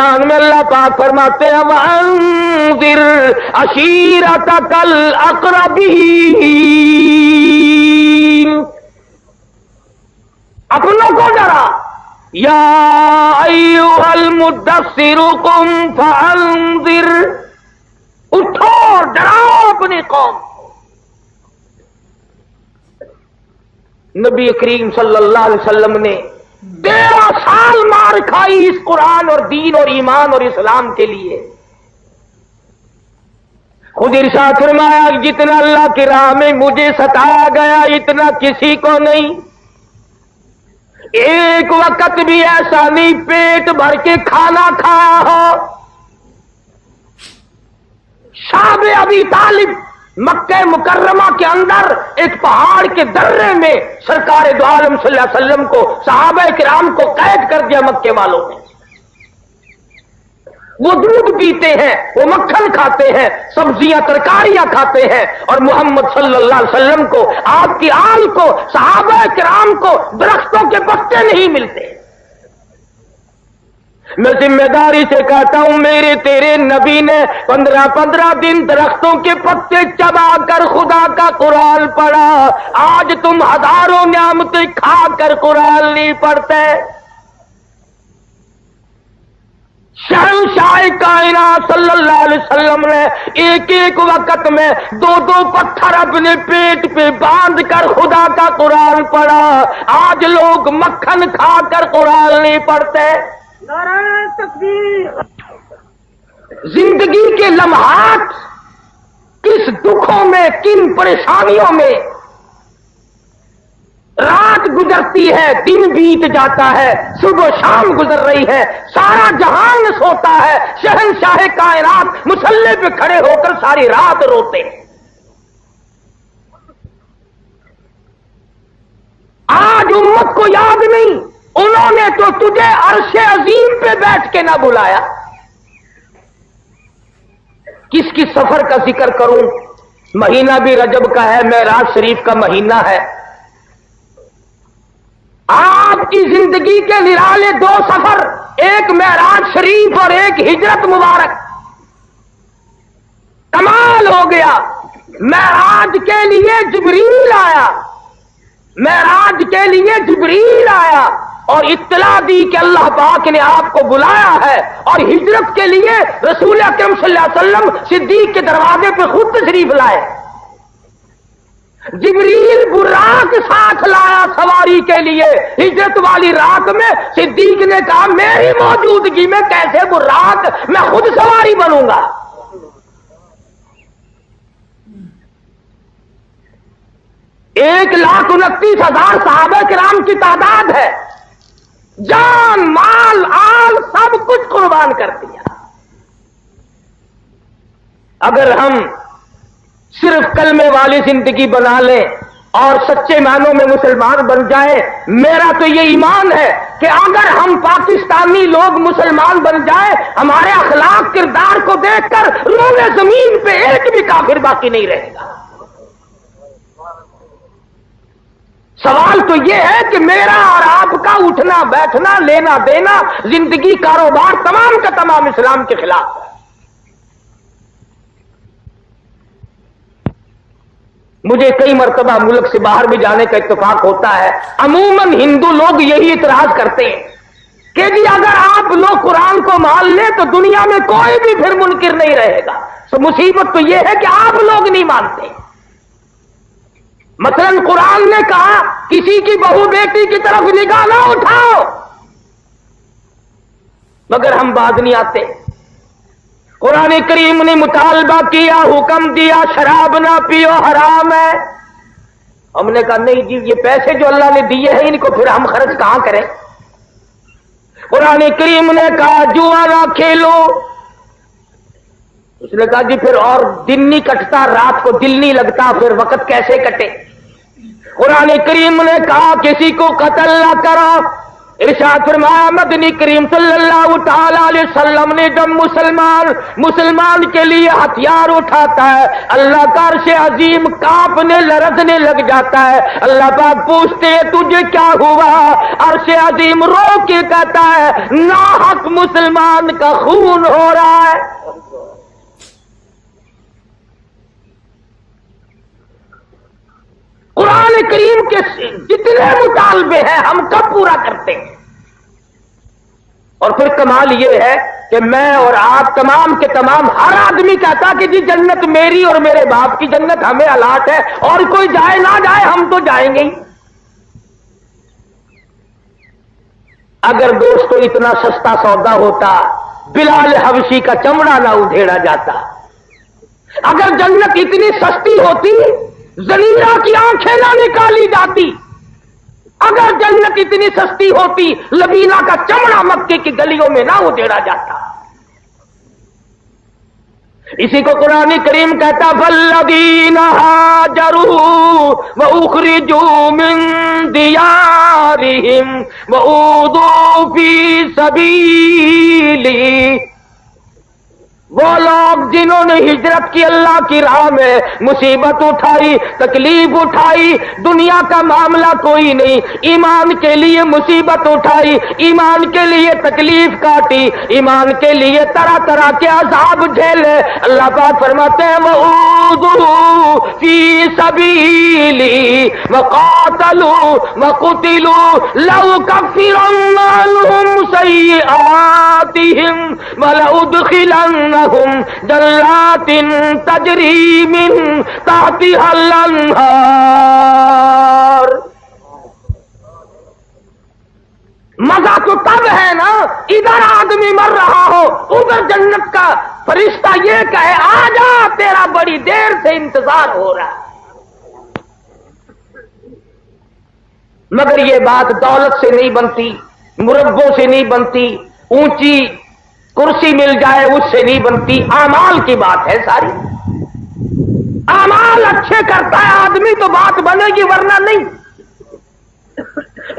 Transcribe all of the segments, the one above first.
قرآن میں اللہ پاک فرماتے ہیں وَأَنذِرْ عَشِيرَتَكَ الْأَقْرَبِينَ، اپنوں کو ڈرا، یا ایھا المدثر قم فانذر، اٹھو ڈراؤ اپنی قوم کو۔ نبی کریم صلی اللہ علیہ وسلم نے 13 سال مار کھائی اس قرآن اور دین اور ایمان اور اسلام کے لیے۔ خود ارشاد فرمایا جتنا اللہ کی راہ میں مجھے ستایا گیا اتنا کسی کو نہیں، ایک وقت بھی ایسا نہیں پیٹ بھر کے کھانا کھایا ہو۔ شعب ابی طالب مکہ مکرمہ کے اندر ایک پہاڑ کے درے میں سرکار دو عالم صلی اللہ علیہ وسلم کو صحابہ کرام کو قید کر دیا مکے والوں نے۔ وہ دودھ پیتے ہیں، وہ مکھن کھاتے ہیں، سبزیاں ترکاریاں کھاتے ہیں، اور محمد صلی اللہ علیہ وسلم کو، آپ کی آل کو، صحابہ کرام کو درختوں کے پتے نہیں ملتے۔ میں ذمہ داری سے کہتا ہوں میرے تیرے نبی نے 15 دن درختوں کے پتے چبا کر خدا کا قرآن پڑھا، آج تم ہزاروں نعمتیں کھا کر قرآن نہیں پڑھتے۔ شہنشاہ کائنات صلی اللہ علیہ وسلم نے ایک ایک وقت میں 2 پتھر اپنے پیٹ پہ باندھ کر خدا کا قرآن پڑھا، آج لوگ مکھن کھا کر قرآن نہیں پڑھتے۔ نعرہ تکبیر۔ زندگی کے لمحات کس دکھوں میں، کن پریشانیوں میں رات گزرتی ہے، دن بیت جاتا ہے، صبح و شام گزر رہی ہے، سارا جہان سوتا ہے، شہنشاہ کائنات مصلی پہ کھڑے ہو کر ساری رات روتے ہیں۔ آج امت کو یاد نہیں، انہوں نے تو تجھے عرش عظیم پہ بیٹھ کے نہ بلایا۔ کس کی سفر کا ذکر کروں؟ مہینہ بھی رجب کا ہے، معراج شریف کا مہینہ ہے۔ آپ کی زندگی کے نرالے 2 سفر، ایک معراج شریف اور ایک ہجرت مبارک۔ کمال ہو گیا، معراج کے لیے جبریل آیا، معراج کے لیے جبریل آیا اور اطلاع دی کہ اللہ پاک نے آپ کو بلایا ہے، اور ہجرت کے لیے رسول اکرم صلی اللہ علیہ وسلم صدیق کے دروازے پہ خود تشریف لائے۔ جبریل براق ساتھ لایا سواری کے لیے، ہجرت والی رات میں صدیق نے کہا میری موجودگی میں کیسے براق، میں خود سواری بنوں گا۔ 1,29,000 صحابہ کرام کی تعداد ہے، جان مال آل سب کچھ قربان کر دیا۔ اگر ہم صرف کلمے والی زندگی بنا لیں اور سچے معنوں میں مسلمان بن جائیں، میرا تو یہ ایمان ہے کہ اگر ہم پاکستانی لوگ مسلمان بن جائیں، ہمارے اخلاق کردار کو دیکھ کر روئے زمین پہ ایک بھی کافر باقی نہیں رہے گا۔ سوال تو یہ ہے کہ میرا اور آپ کا اٹھنا بیٹھنا لینا دینا زندگی کاروبار تمام کا تمام اسلام کے خلاف ہے۔ مجھے کئی مرتبہ ملک سے باہر بھی جانے کا اتفاق ہوتا ہے، عموماً ہندو لوگ یہی اعتراض کرتے ہیں کہ جی اگر آپ لوگ قرآن کو مان لیں تو دنیا میں کوئی بھی پھر منکر نہیں رہے گا۔ تو مصیبت تو یہ ہے کہ آپ لوگ نہیں مانتے۔ مثلا قرآن نے کہا کسی کی بہو بیٹی کی طرف نگاہ نہ اٹھاؤ، مگر ہم بعد نہیں آتے۔ قرآن کریم نے مطالبہ کیا، حکم دیا شراب نہ پیو حرام ہے، ہم نے کہا نہیں جی یہ پیسے جو اللہ نے دیے ہیں ان کو پھر ہم خرچ کہاں کریں۔ قرآن کریم نے کہا جوا نہ کھیلو، اس نے کہا جی پھر اور دن نہیں کٹتا، رات کو دل نہیں لگتا، پھر وقت کیسے کٹے۔ قرآن کریم نے کہا کسی کو قتل نہ کرو، ارشاد فرمایا مدنی کریم صلی اللہ تعالی علیہ وسلم نے جب مسلمان کے لیے ہتھیار اٹھاتا ہے اللہ کا عرش عظیم کانپنے لرزنے لگ جاتا ہے. اللہ پاک پوچھتے ہیں تجھے کیا ہوا؟ عرش عظیم رو کے کہتا ہے ناحق مسلمان کا خون ہو رہا ہے. قرآن کریم کے جتنے مطالبے ہیں ہم کب پورا کرتے ہیں؟ اور پھر کمال یہ ہے کہ میں اور آپ تمام کے تمام ہر آدمی کہتا کہ جی جنت میری اور میرے باپ کی جنت ہمیں الاٹ ہے اور کوئی جائے نہ جائے ہم تو جائیں گے ہی. اگر دوستو اتنا سستا سودا ہوتا بلال حبشی کا چمڑا نہ ادھیڑا جاتا. اگر جنت اتنی سستی ہوتی زلیلہ کی آنکھیں نہ نکالی جاتی. اگر جنت اتنی سستی ہوتی لبینا کا چمڑا مکے کی گلیوں میں نہ ادھیڑا جاتا. اسی کو قرآن کریم کہتا فالذین ہاجروا واخرجوا من دیارہم واوذوا فی سبیلی. وہ لوگ جنہوں نے ہجرت کی اللہ کی راہ میں مصیبت اٹھائی تکلیف اٹھائی دنیا کا معاملہ کوئی نہیں ایمان کے لیے مصیبت اٹھائی ایمان کے لیے تکلیف کاٹی ایمان کے لیے طرح طرح کے عذاب جھیلے. اللہ پاک فرماتے ہیں وَأُوذُوا فِي سَبِيلِي وَقَاتَلُوا وَقُتِلُوا لَأُكَفِّرَنَّ عَنْهُمْ سَيِّئَاتِهِمْ وَلَأُدْخِلَنَّ جنات تجری من تحتها الانہار. مزہ تو تب ہے نا ادھر آدمی مر رہا ہو ادھر جنت کا فرشتہ یہ کہے آ جا تیرا بڑی دیر سے انتظار ہو رہا ہے. مگر یہ بات دولت سے نہیں بنتی مربوں سے نہیں بنتی اونچی کرسی مل جائے اس سے نہیں بنتی. اعمال کی بات ہے ساری. اعمال اچھے کرتا ہے آدمی تو بات بنے گی ورنہ نہیں.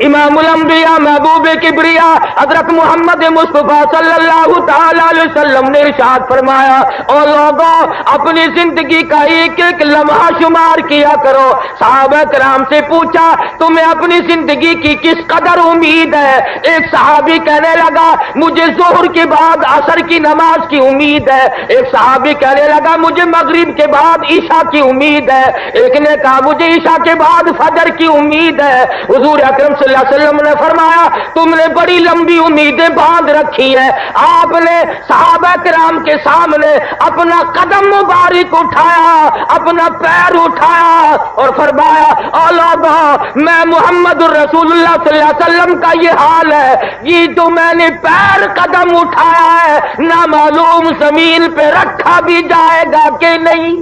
امام الانبیاء محبوب کبریا حضرت محمد مصطفیٰ صلی اللہ تعالی علیہ وسلم نے ارشاد فرمایا او لوگوں اپنی زندگی کا ایک ایک لمحہ شمار کیا کرو. صحابہ کرام سے پوچھا تمہیں اپنی زندگی کی کس قدر امید ہے؟ ایک صحابی کہنے لگا مجھے ظہر کے بعد عصر کی نماز کی امید ہے. ایک صحابی کہنے لگا مجھے مغرب کے بعد عشاء کی امید ہے. ایک نے کہا مجھے عشاء کے بعد فجر کی امید ہے. حضور اکرم صلی اللہ علیہ وسلم نے فرمایا تم نے بڑی لمبی امیدیں باندھ رکھی ہیں. آپ نے صحابہ کرام کے سامنے اپنا قدم مبارک اٹھایا اپنا پیر اٹھایا اور فرمایا اے لوگوں میں محمد الرسول اللہ صلی اللہ علیہ وسلم کا یہ حال ہے یہ جو میں نے پیر قدم اٹھایا ہے نہ معلوم زمین پہ رکھا بھی جائے گا کہ نہیں.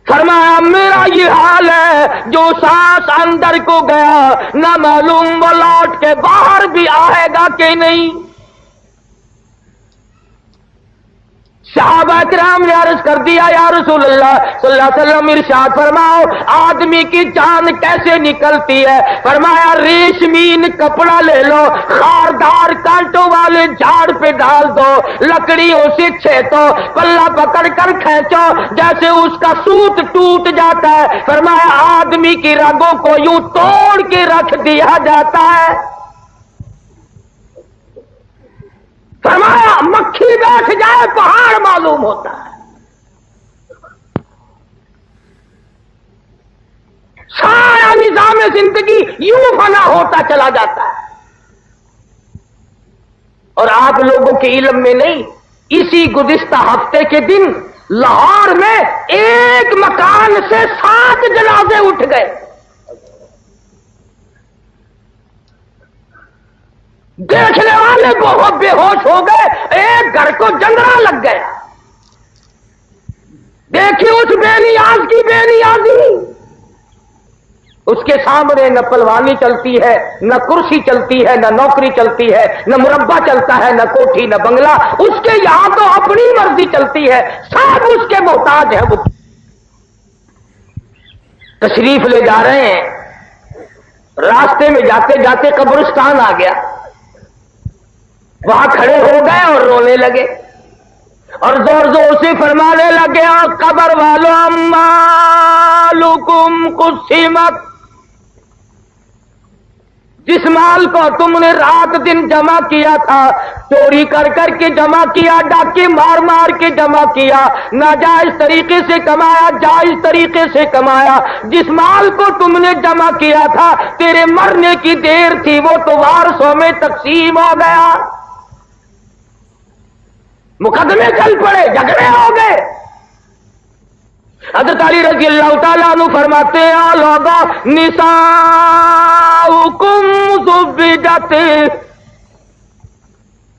فرمایا میرا یہ حال ہے جو سانس اندر کو گیا نہ معلوم وہ لوٹ کے باہر بھی آئے گا کہ نہیں. صحابہ کرام نے عرض کر دیا یا رسول اللہ صلی اللہ علیہ وسلم ارشاد فرماؤ آدمی کی جان کیسے نکلتی ہے؟ فرمایا ریشمین کپڑا لے لو خاردار کانٹوں والے جھاڑ پہ ڈال دو لکڑیوں سے چھیتو پلہ پکڑ کر کھینچو جیسے اس کا سوت ٹوٹ جاتا ہے. فرمایا آدمی کی رگوں کو یوں توڑ کے رکھ دیا جاتا ہے. فرمایا مکھی بیٹھ جائے پہاڑ معلوم ہوتا ہے. سارا نظام زندگی یوں فنا ہوتا چلا جاتا ہے. اور آپ لوگوں کے علم میں نہیں اسی گزشتہ ہفتے کے دن لاہور میں ایک مکان سے 7 جنازے اٹھ گئے. دیکھنے والے بہت بے ہوش ہو گئے. ایک گھر کو جنگڑا لگ گیا. دیکھیے اس بے نیاز کی بے نیازی. اس کے سامنے نہ پلوانی چلتی ہے نہ کرسی چلتی ہے نہ نوکری چلتی ہے نہ مربع چلتا ہے نہ کوٹھی نہ بنگلہ. اس کے یہاں تو اپنی مرضی چلتی ہے. سب اس کے محتاج ہیں. وہ تشریف لے جا رہے ہیں راستے میں جاتے جاتے قبرستان آ گیا، وہاں کھڑے ہو گئے اور رونے لگے اور زور زور سے فرمانے لگے، قبر والو اموالکم قسمت، جس مال کو تم نے رات دن جمع کیا تھا، چوری کر کر کے جمع کیا، ڈاکے مار مار کے جمع کیا، ناجائز طریقے سے کمایا، جائز طریقے سے کمایا، جس مال کو تم نے جمع کیا تھا تیرے مرنے کی دیر تھی، وہ تو وارثوں میں تقسیم ہو گیا، مقدمے چل پڑے، جھگڑے ہو گئے۔ حضرت علی رضی اللہ تعالیٰ عنہ فرماتے ہیں، لوگوں نساؤکم زبدت،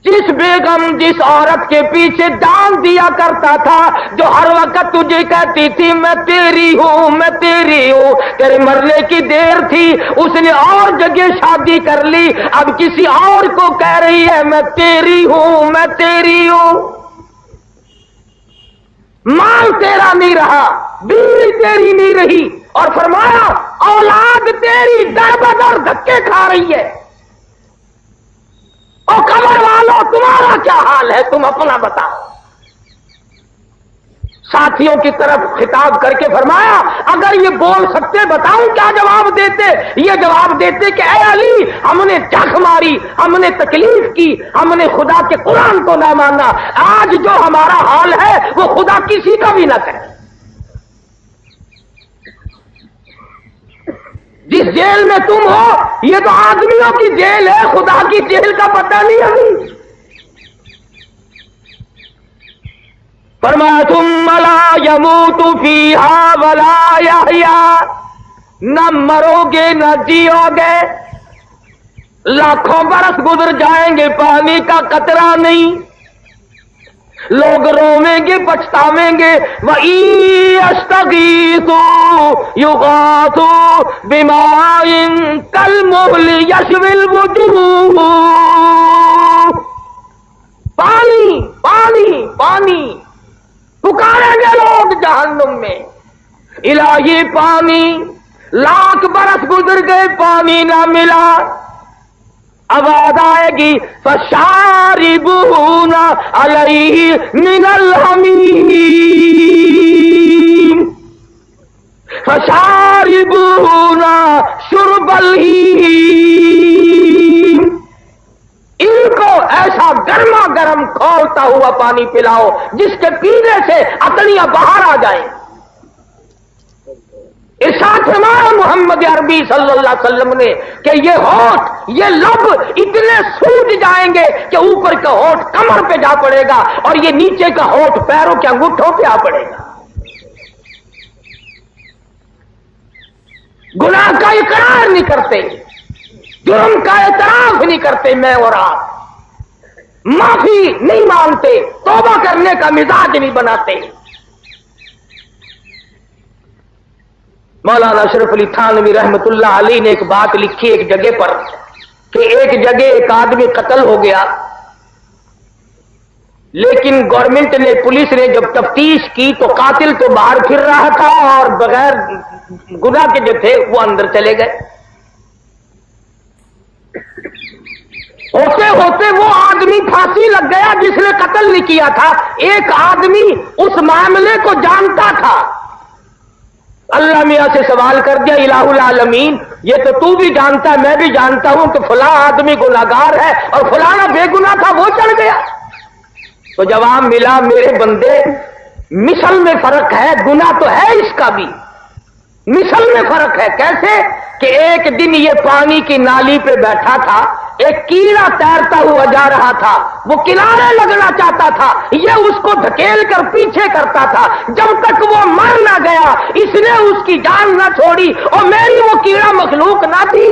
جس بیگم جس عورت کے پیچھے جان دیا کرتا تھا، جو ہر وقت تجھے کہتی تھی میں تیری ہوں میں تیری ہوں، تیرے مرنے کی دیر تھی، اس نے اور جگہ شادی کر لی، اب کسی اور کو کہہ رہی ہے میں تیری ہوں میں تیری ہوں، مال تیرا نہیں رہا، بیوی تیری نہیں رہی، اور فرمایا اولاد تیری در بدر دھکے کھا رہی ہے۔ اور قبر والوں تمہارا کیا حال ہے، تم اپنا بتاؤ۔ ساتھیوں کی طرف خطاب کر کے فرمایا اگر یہ بول سکتے بتاؤں کیا جواب دیتے؟ یہ جواب دیتے کہ اے علی، ہم نے چخ ماری، ہم نے تکلیف کی، ہم نے خدا کے قرآن کو نہ مانا، آج جو ہمارا حال ہے وہ خدا کسی کا بھی نہ کرے۔ جس جیل میں تم ہو یہ تو آدمیوں کی جیل ہے، خدا کی جیل کا پتہ نہیں ابھی۔ فرمایا ثم لا يموت فيها ولا يحيا، نہ مرو گے نہ جیو گے، لاکھوں برس گزر جائیں گے پانی کا قطرہ نہیں، لوگ رویں گے پچھتاویں گے، وَإِن يَسْتَغِيثُوا يُغَاثُوا بِمَاءٍ كَالْمُهْلِ يَشْوِي الْوُجُوهَ، پانی پانی پانی پکاریں گے لوگ جہنم میں، الہی پانی، لاکھ برس گزر گئے پانی نہ ملا، آواز آئے گی فَشَارِبُونَ عَلَيْهِ مِنَ الْحَمِيمِ، فَشَارِبُونَ شُرْبَ الْهِيمِ، ان کو ایسا گرما گرم کھولتا ہوا پانی پلاؤ جس کے پینے سے اکڑیاں باہر آ جائیں۔ ارشاد فرمایا محمد عربی صلی اللہ علیہ وسلم نے کہ یہ ہونٹ، یہ لب اتنے سوج جائیں گے کہ اوپر کا ہونٹ کمر پہ جا پڑے گا اور یہ نیچے کا ہونٹ پیروں کے انگوٹھوں پہ آ پڑے گا۔ گناہ کا اقرار نہیں کرتے، جرم کا اعتراف نہیں کرتے، میں اور آپ معافی نہیں مانتے، توبہ کرنے کا مزاج نہیں بناتے۔ مولانا اشرف علی تھانوی رحمت اللہ علیہ نے ایک بات لکھی ایک جگہ پر کہ ایک جگہ ایک آدمی قتل ہو گیا، لیکن گورنمنٹ نے، پولیس نے جب تفتیش کی تو قاتل تو باہر پھر رہا تھا اور بغیر گناہ کے جو تھے وہ اندر چلے گئے۔ ہوتے ہوتے وہ آدمی پھانسی لگ گیا جس نے قتل نہیں کیا تھا، ایک آدمی اس معاملے کو جانتا تھا، اللہ میاں سے سوال کر دیا الہ العالمین یہ تو تو بھی جانتا ہے میں بھی جانتا ہوں کہ فلاں آدمی گناہگار ہے اور فلانا بے گناہ تھا وہ چڑھ گیا، تو جواب ملا میرے بندے مثل میں فرق ہے، گناہ تو ہے اس کا بھی، مثل میں فرق ہے۔ کیسے کہ ایک دن یہ پانی کی نالی پہ بیٹھا تھا، ایک کیڑا تیرتا ہوا جا رہا تھا، وہ کنارے لگنا چاہتا تھا، یہ اس کو دھکیل کر پیچھے کرتا تھا، جب تک وہ مر نہ گیا اس نے اس کی جان نہ چھوڑی، اور میری وہ کیڑا مخلوق نہ تھی۔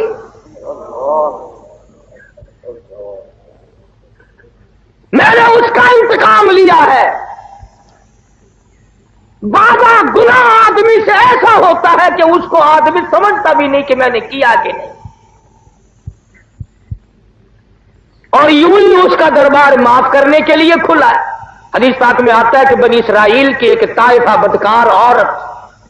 میں نے اس کا انتقام لیا ہے۔ بابا گناہ آدمی سے ایسا ہوتا ہے کہ اس کو آدمی سمجھتا بھی نہیں کہ میں نے کیا کہ نہیں، اور یوں ہی اس کا دربار معاف کرنے کے لیے کھلا ہے۔ حدیث پاک میں آتا ہے کہ بنی اسرائیل کی ایک طائفہ بدکار عورت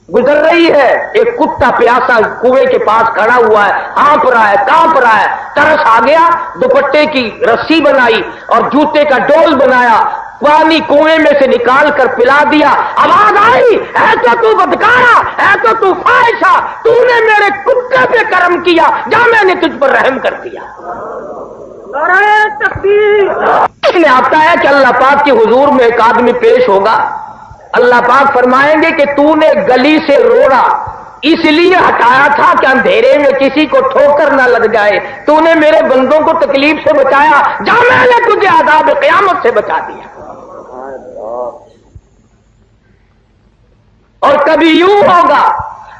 گزر رہی ہے، ایک کتا پیاسا کنویں کے پاس کھڑا ہوا ہے، ہانپ رہا ہے، کانپ رہا ہے، ترس آ گیا، دوپٹے کی رسی بنائی اور جوتے کا ڈول بنایا، پانی کنویں میں سے نکال کر پلا دیا، آواز آئی، اے تو بدکارا، اے تو فاحشہ، تو نے میرے کتے پہ کرم کیا، جا میں نے تجھ پر رحم کر دیا۔ نعرہ تکبیر۔ اس میں آتا ہے کہ اللہ پاک کے حضور میں ایک آدمی پیش ہوگا، اللہ پاک فرمائیں گے کہ تو نے گلی سے روڑا اس لیے ہٹایا تھا کہ اندھیرے میں کسی کو ٹھوکر نہ لگ جائے، تو نے میرے بندوں کو تکلیف سے بچایا، جا میں نے تجھے عذاب قیامت سے بچا دیا۔ اور کبھی یوں ہوگا،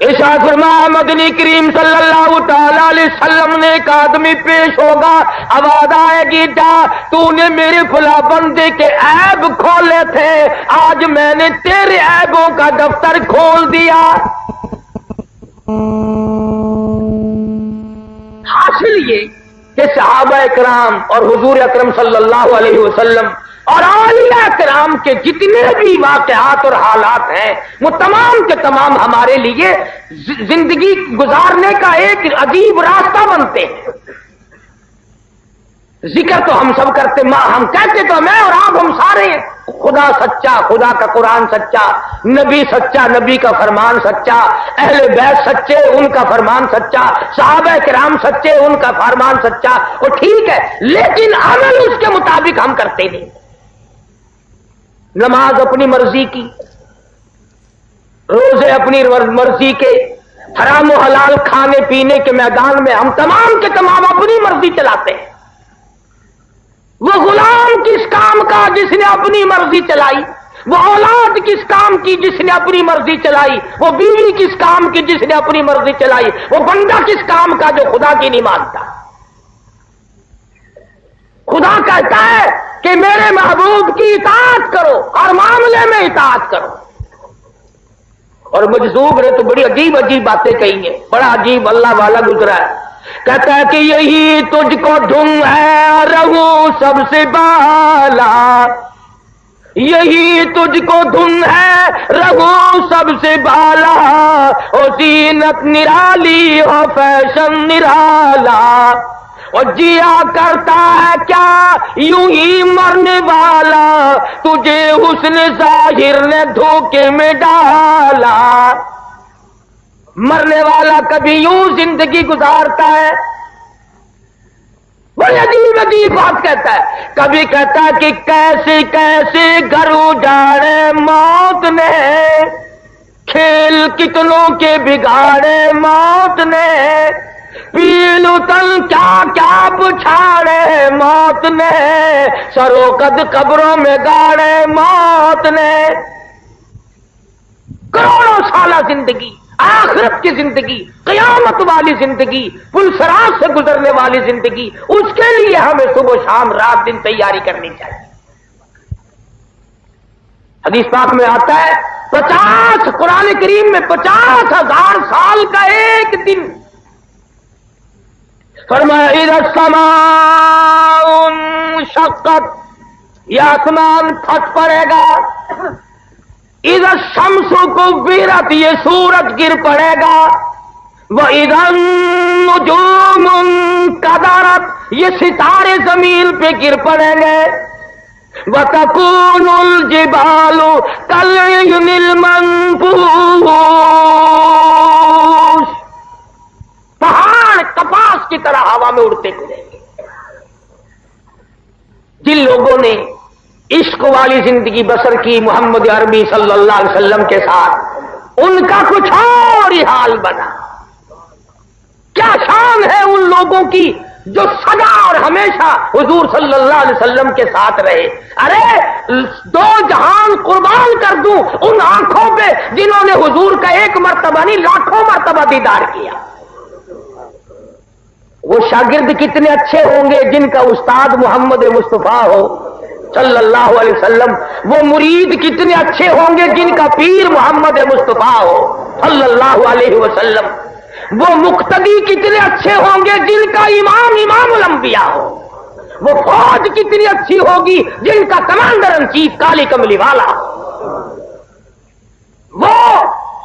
ارشاد فرمایا مدنی کریم صلی اللہ تعالی علیہ وسلم نے ایک آدمی پیش ہوگا، آواز آئے گی، جا تو نے میرے فلاں بندے کے عیب کھولے تھے، آج میں نے تیرے عیبوں کا دفتر کھول دیا۔ حاصل یہ کہ صحابہ کرام اور حضور اکرم صلی اللہ علیہ وسلم اور اولیاء کرام کے جتنے بھی واقعات اور حالات ہیں وہ تمام کے تمام ہمارے لیے زندگی گزارنے کا ایک عجیب راستہ بنتے ہیں۔ ذکر تو ہم سب کرتے، ہم کہتے تو میں اور آپ ہم سارے ہیں، خدا سچا، خدا کا قرآن سچا، نبی سچا، نبی کا فرمان سچا، اہل بیت سچے، ان کا فرمان سچا، صحابہ کرام سچے، ان کا فرمان سچا، وہ ٹھیک ہے، لیکن عمل اس کے مطابق ہم کرتے نہیں۔ نماز اپنی مرضی کی، روزے اپنی مرضی کے، حرام و حلال کھانے پینے کے میدان میں ہم تمام کے تمام اپنی مرضی چلاتے ہیں۔ وہ غلام کس کام کا جس نے اپنی مرضی چلائی، وہ اولاد کس کام کی جس نے اپنی مرضی چلائی، وہ بیوی کس کام کی جس نے اپنی مرضی چلائی، وہ بندہ کس کام کا جو خدا کی نہیں مانتا۔ خدا کہتا ہے کہ میرے محبوب کی اطاعت کرو، ہر معاملے میں اطاعت کرو۔ اور مجذوب نے تو بڑی عجیب عجیب باتیں کہی ہیں، بڑا عجیب اللہ والا گزرا ہے، کہتا ہے کہ یہی تجھ کو دھن ہے رہوں سب سے بالا، یہی تجھ کو دھن ہے رہوں سب سے بالا، او زینت نرالی ہو فیشن نرالا، اور جیا کرتا ہے کیا یوں ہی مرنے والا، تجھے حسن ظاہر نے دھوکے میں ڈالا۔ مرنے والا کبھی یوں زندگی گزارتا ہے، بڑی عجیب عجیب بات کہتا ہے، کبھی کہتا ہے کہ کیسے کیسے گھر اجاڑے موت نے، کھیل کتنوں کے بگاڑے موت نے، پیلو تن کیا کیا بچھاڑے موت نے، سرو قد قبروں میں گاڑے موت نے۔ کروڑوں سالہ زندگی، آخرت کی زندگی، قیامت والی زندگی، پلسرات سے گزرنے والی زندگی، اس کے لیے ہمیں صبح شام رات دن تیاری کرنی چاہیے۔ حدیث پاک میں آتا ہے 50 قرآن کریم میں 50,000 سال کا ایک دن، فرمایا اذا السماء انشقت، یہ آسمان پھٹ پڑے گا، اذا الشمس کورت، یہ سورج گر پڑے گا، واذا النجوم انکدرت، یہ ستارے زمین پہ گر پڑیں گے، وتکون الجبال کالعہن المنفوش، پہاڑ کپاس کی طرح ہوا میں اڑتے پھریں گے۔ جن لوگوں نے عشق والی زندگی بسر کی محمد عربی صلی اللہ علیہ وسلم کے ساتھ، ان کا کچھ اور ہی حال بنا۔ کیا شان ہے ان لوگوں کی جو سدا اور ہمیشہ حضور صلی اللہ علیہ وسلم کے ساتھ رہے۔ ارے 2 جہان قربان کر دوں ان آنکھوں پہ جنہوں نے حضور کا ایک مرتبہ نہیں لاکھوں مرتبہ دیدار کیا۔ وہ شاگرد کتنے اچھے ہوں گے جن کا استاد محمد مصطفیٰ ہو صلی اللہ علیہ وسلم، وہ مرید کتنے اچھے ہوں گے جن کا پیر محمد مصطفیٰ ہو صلی اللہ علیہ وسلم، وہ مقتدی کتنے اچھے ہوں گے جن کا امام الانبیاء ہو، وہ فوج کتنی اچھی ہوگی جن کا کمانڈر ان چیف کالی کملی والا ہو، وہ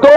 2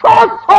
100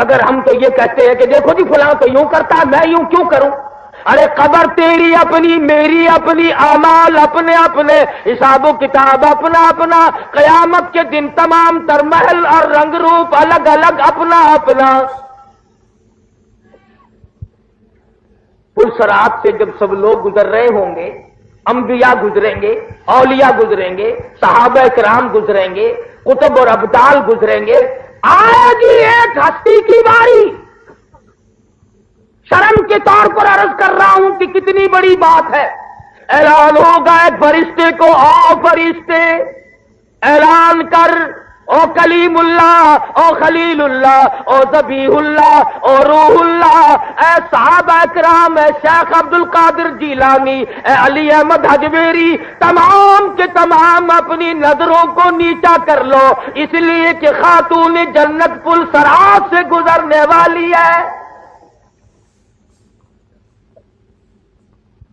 اگر ہم تو یہ کہتے ہیں کہ دیکھو جی فلاں تو یوں کرتا ہے، میں یوں کیوں کروں؟ ارے قبر تیری اپنی، میری اپنی، اعمال اپنے اپنے، حساب و کتاب اپنا اپنا، قیامت کے دن تمام تر محل اور رنگ روپ الگ الگ اپنا اپنا۔ پل صراط سے جب سب لوگ گزر رہے ہوں گے، انبیاء گزریں گے، اولیاء گزریں گے، صحابہ کرام گزریں گے، کتب اور ابدال گزریں گے، آئے گی ایک ہستی کی باری۔ شرم کے طور پر عرض کر رہا ہوں کہ کتنی بڑی بات ہے۔ اعلان ہوگا ایک فرشتے کو، آؤ فرشتے اعلان کر، او کلیم اللہ، او خلیل اللہ، او ذبیح اللہ، او روح اللہ، اے صحابہ کرام، اے شیخ عبد القادر جیلانی، اے علی احمد حجویری، تمام کے تمام اپنی نظروں کو نیچا کر لو، اس لیے کہ خاتون جنت پل صراط سے گزرنے والی ہے۔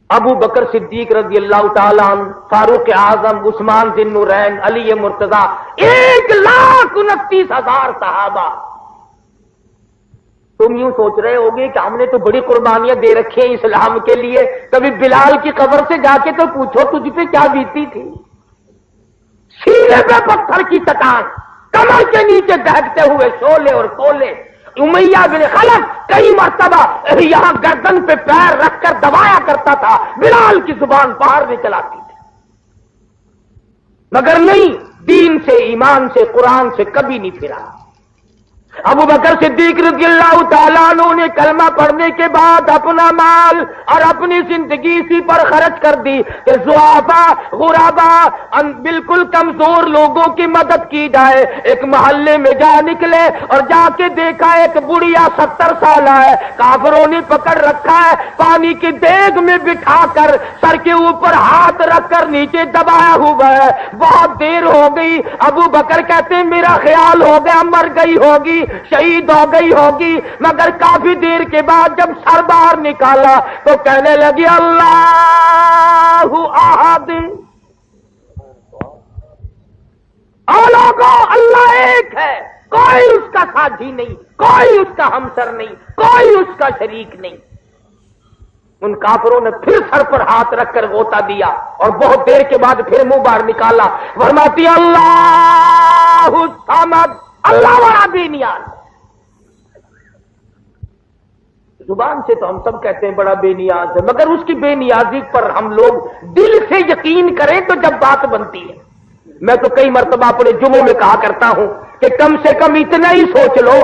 ابو بکر صدیق رضی اللہ تعالیٰ عنہ، فاروق اعظم، عثمان ذی النورین، علی مرتضی، 1,29,000 صحابہ۔ تم یوں سوچ رہے ہوگے کہ ہم نے تو بڑی قربانیاں دے رکھی ہیں اسلام کے لیے، کبھی بلال کی قبر سے جا کے تو پوچھو تجھ پہ کیا بیتی تھی؟ سینے پہ پتھر کی چٹان، کمر کے نیچے دہتے ہوئے شعلے اور کولے۔ امیہ بن خلف کئی مرتبہ یہاں گردن پہ پیر رکھ کر دبایا کرتا تھا، بلال کی زبان باہر نکل آتی تھی، مگر نہیں، دین سے، ایمان سے، قرآن سے کبھی نہیں پھرا۔ ابو بکر صدیق رضی اللہ تعالیٰ عنہ نے کلمہ پڑھنے کے بعد اپنا مال اور اپنی زندگی اسی پر خرچ کر دی کہ ضعفاء، غرباء، بالکل کمزور لوگوں کی مدد کی جائے۔ ایک محلے میں جا نکلے اور جا کے دیکھا ایک بڑھیا 70 سالہ ہے، کافروں نے پکڑ رکھا ہے، پانی کی دیگ میں بٹھا کر سر کے اوپر ہاتھ رکھ کر نیچے دبایا ہوا ہے۔ بہت دیر ہو گئی، ابو بکر کہتے میرا خیال ہو گیا مر گئی ہوگی، شہید ہو گئی ہوگی، مگر کافی دیر کے بعد جب سر باہر نکالا تو کہنے لگی اللہ احد، اور لوگوں اللہ ایک ہے، کوئی اس کا ساتھی نہیں، کوئی اس کا ہمسر نہیں، کوئی اس کا شریک نہیں۔ ان کافروں نے پھر سر پر ہاتھ رکھ کر غوطہ دیا اور بہت دیر کے بعد پھر منہ باہر نکالا، فرماتی اللہ الصمد، اللہ بڑا بے نیاز۔ زبان سے تو ہم سب کہتے ہیں بڑا بے نیاز ہے، مگر اس کی بے نیازی پر ہم لوگ دل سے یقین کریں تو جب بات بنتی ہے۔ میں تو کئی مرتبہ اپنے جمعوں میں کہا کرتا ہوں کہ کم سے کم اتنا ہی سوچ لو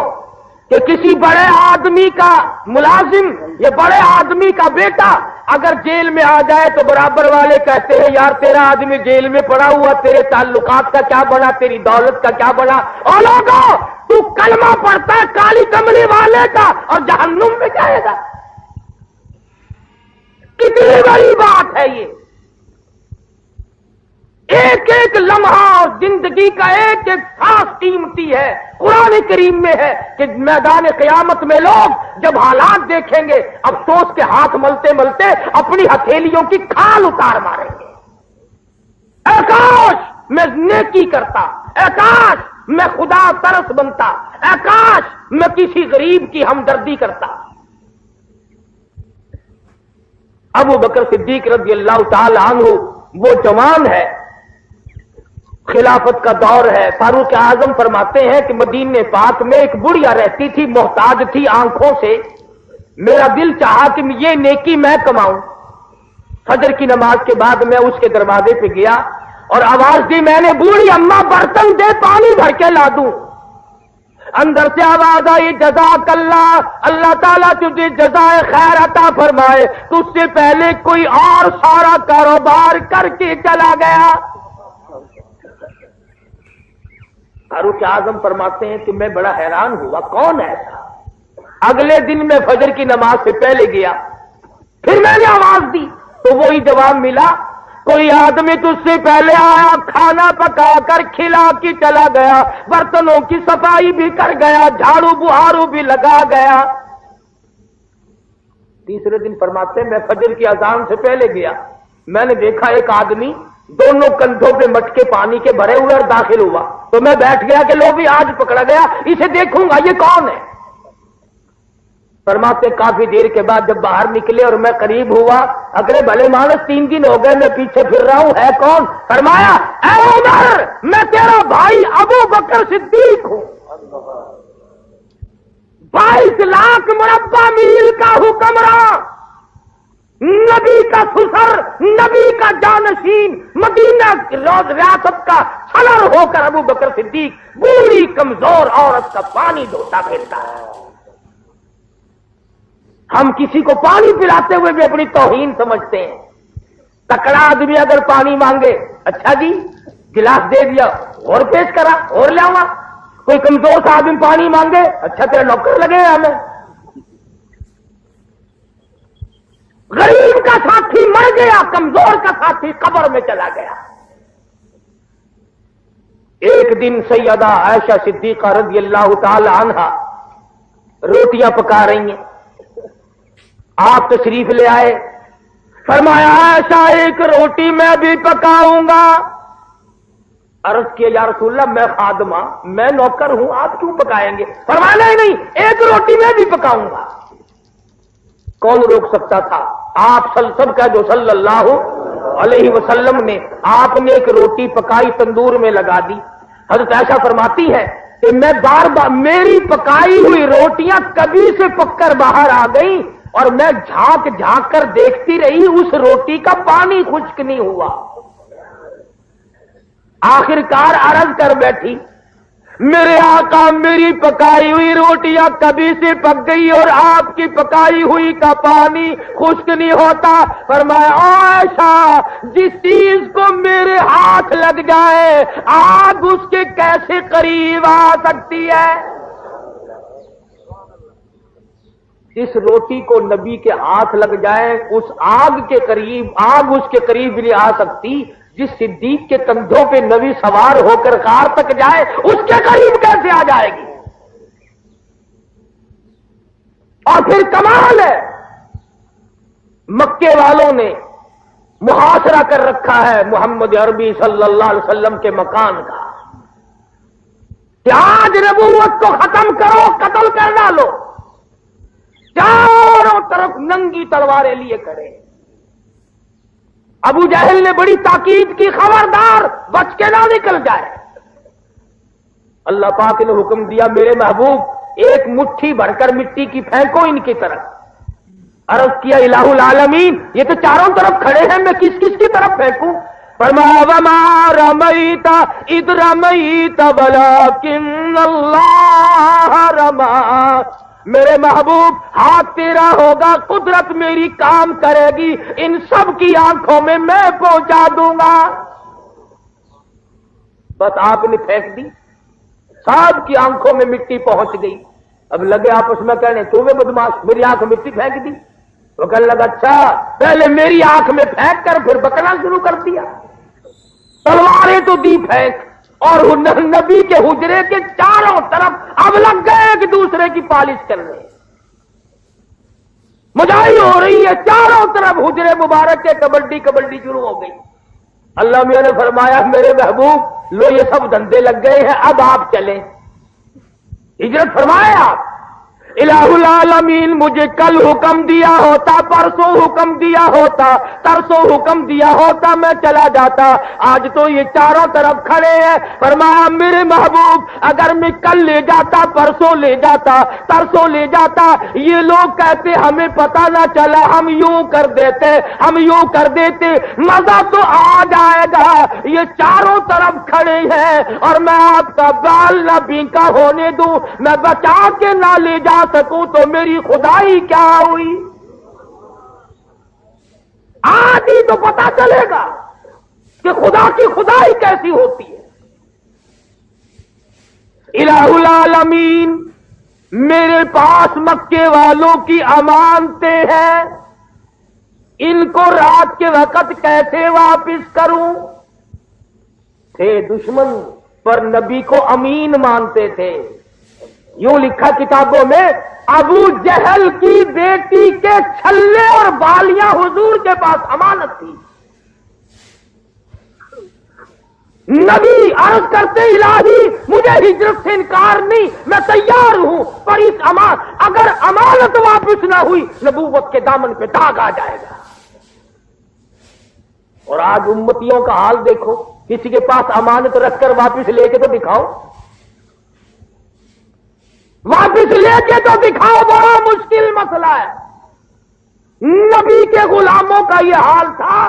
کہ کسی بڑے آدمی کا ملازم یا بڑے آدمی کا بیٹا اگر جیل میں آ جائے تو برابر والے کہتے ہیں یار تیرا آدمی جیل میں پڑا ہوا، تیرے تعلقات کا کیا بنا، تیری دولت کا کیا بنا؟ اور لوگوں تو کلمہ پڑھتا ہے کالی کملی والے کا اور جہنم میں جائے گا۔ کتنی بڑی بات ہے یہ، ایک ایک لمحہ اور زندگی کا ایک ایک سانس قیمتی ہے۔ قرآن کریم میں ہے کہ میدان قیامت میں لوگ جب حالات دیکھیں گے افسوس کے ہاتھ ملتے ملتے اپنی ہتھیلیوں کی کھال اتار ماریں گے۔ اے کاش میں نیکی کرتا، اے کاش میں خدا ترس بنتا، اے کاش میں کسی غریب کی ہمدردی کرتا۔ ابو بکر صدیق رضی اللہ تعالی عنہ وہ جوان ہے، خلافت کا دور ہے۔ فاروق اعظم فرماتے ہیں کہ مدینے پاک میں ایک بڑھیا رہتی تھی، محتاج تھی آنکھوں سے، میرا دل چاہا کہ یہ نیکی میں کماؤں۔ فجر کی نماز کے بعد میں اس کے دروازے پہ گیا اور آواز دی، میں نے بوڑھی اماں برتن دے پانی بھر کے لا دوں۔ اندر سے آواز آئی، جزاک اللہ، اللہ تعالیٰ تجھے جزائے خیر عطا فرمائے، تجھ سے پہلے کوئی اور سارا کاروبار کر کے چلا گیا۔ فاروق اعظم فرماتے ہیں کہ میں بڑا حیران ہوا، کون ہے ایسا؟ اگلے دن میں فجر کی نماز سے پہلے گیا، پھر میں نے آواز دی تو وہی جواب ملا، کوئی آدمی تجھ سے پہلے آیا، کھانا پکا کر کھلا کے چلا گیا، برتنوں کی صفائی بھی کر گیا، جھاڑو بہارو بھی لگا گیا۔ تیسرے دن فرماتے ہیں میں فجر کی اذان سے پہلے گیا، میں نے دیکھا ایک آدمی دونوں کندھوں پہ مٹکے پانی کے بھرے ہوئے اور داخل ہوا، تو میں بیٹھ گیا کہ لو بھی آج پکڑا گیا، اسے دیکھوں گا یہ کون ہے۔ فرماتے کافی دیر کے بعد جب باہر نکلے اور میں قریب ہوا، اگلے بھلے مانس 3 دن ہو گئے میں پیچھے پھر رہا ہوں، ہے کون؟ فرمایا اے عمر، میں تیرا بھائی ابو بکر صدیق ہوں، 22 لاکھ مربع میل کا حکمراں، نبی کا سسر، نبی کا جانشین، مدینہ ریاست کا سالر ہو کر ابو بکر صدیق بوڑھی کمزور عورت کا پانی دھوتا پھرتا ہے۔ ہم کسی کو پانی پلاتے ہوئے بھی اپنی توہین سمجھتے ہیں۔ تکڑا آدمی اگر پانی مانگے، اچھا جی گلاس دے دیا، اور پیش کرا اور لاؤں۔ کوئی کمزور سا آدمی پانی مانگے، اچھا تیرا نوکر لگے گا ہمیں۔ غریب کا ساتھی مر گیا، کمزور کا ساتھی قبر میں چلا گیا۔ ایک دن سیدہ عائشہ صدیقہ رضی اللہ تعالی عنہا روٹیاں پکا رہی ہیں، آپ تشریف لے آئے، فرمایا عائشہ ایک روٹی میں بھی پکاؤں گا۔ عرض کیا یا رسول اللہ میں خادمہ، میں نوکر ہوں، آپ کیوں پکائیں گے؟ فرمایا نہیں، ایک روٹی میں بھی پکاؤں گا۔ کون روک سکتا تھا؟ آپ سب کا جو صلی اللہ علیہ وسلم نے، آپ نے ایک روٹی پکائی تندور میں لگا دی۔ حضرت عائشہ فرماتی ہے کہ میں بار بار میری پکائی ہوئی روٹیاں کبھی سے پک کر باہر آ گئی اور میں جھانک جھانک کر دیکھتی رہی، اس روٹی کا پانی خشک نہیں ہوا۔ آخرکار عرض کر بیٹھی میرے آقا میری پکائی ہوئی روٹیاں کبھی سے پک گئی اور آپ کی پکائی ہوئی کا پانی خشک نہیں ہوتا۔ فرمایا عائشہ جس چیز کو میرے ہاتھ لگ جائے آگ اس کے کیسے قریب آ سکتی ہے؟ جس روٹی کو نبی کے ہاتھ لگ جائے اس آگ کے قریب، آگ اس کے قریب نہیں آ سکتی۔ جس صدیق کے کندھوں پہ نبی سوار ہو کر غار تک جائے اس کے قریب کیسے آ جائے گی؟ اور پھر کمال ہے، مکے والوں نے محاصرہ کر رکھا ہے محمد عربی صلی اللہ علیہ وسلم کے مکان کا کہ آج نبوت کو ختم کرو، قتل کر ڈالو۔ چاروں طرف ننگی تلواریں لیے کھڑے۔ ابو جہل نے بڑی تاکید کی خبردار بچ کے نہ نکل جائے۔ اللہ پاک نے حکم دیا میرے محبوب ایک مٹھی بھر کر مٹی کی پھینکو ان کی طرف۔ عرض کیا الہ العالمین یہ تو چاروں طرف کھڑے ہیں، میں کس کس کی طرف پھینکوں؟ فرمایا وما رمیت اذ رمیت ولکن اللہ رما۔ میرے محبوب ہاتھ تیرا ہوگا، قدرت میری کام کرے گی، ان سب کی آنکھوں میں میں پہنچا دوں گا۔ بس آپ نے پھینک دی، سب کی آنکھوں میں مٹی پہنچ گئی۔ اب لگے آپس میں کہنے تو میں بدماش میری آنکھ میں مٹی پھینک دی۔ وہ کہنے لگا اچھا پہلے میری آنکھ میں پھینک کر پھر بکنا شروع کر دیا۔ تلواریں تو دی پھینک اور نبی کے حجرے کے چاروں طرف اب لگ گئے ایک دوسرے کی پالش کرنے، مجاہی ہو رہی ہے چاروں طرف حجرے مبارک کے، کبڈی کبڈی شروع ہو گئی۔ اللہ میاں نے فرمایا میرے محبوب لو یہ سب دھندے لگ گئے ہیں، اب آپ چلیں، ہجرت فرمائے آپ۔ الہ العالمین مجھے کل حکم دیا ہوتا، پرسوں حکم دیا ہوتا، ترسوں حکم دیا ہوتا میں چلا جاتا، آج تو یہ چاروں طرف کھڑے ہیں۔ فرمایا میرے محبوب اگر میں کل لے جاتا، پرسوں لے جاتا، ترسوں لے جاتا، یہ لوگ کہتے ہمیں پتہ نہ چلا، ہم یوں کر دیتے، ہم یوں کر دیتے، مزہ تو آ جائے گا۔ یہ چاروں طرف کھڑے ہیں اور میں آپ کا بال نہ بینکا ہونے دوں، میں بچا کے نہ لے جا سکوں تو میری خدائی کیا ہوئی؟ آج ہی تو پتا چلے گا کہ خدا کی خدائی کیسی ہوتی ہے۔ الہ العالمین میرے پاس مکے والوں کی امانتیں ہیں، ان کو رات کے وقت کیسے واپس کروں؟ تھے دشمن پر نبی کو امین مانتے تھے۔ یوں لکھا کتابوں میں ابو جہل کی بیٹی کے چھلے اور بالیاں حضور کے پاس امانت تھی، نبی عرض کرتے الہی مجھے ہجرت سے انکار نہیں، میں تیار ہوں، پر اس اگر امانت واپس نہ ہوئی نبوت کے دامن پہ داغ آ جائے گا۔ اور آج امتیوں کا حال دیکھو، کسی کے پاس امانت رکھ کر واپس لے کے تو دکھاؤ، واپس لے کے تو دکھاؤ، بڑا مشکل مسئلہ ہے۔ نبی کے غلاموں کا یہ حال تھا،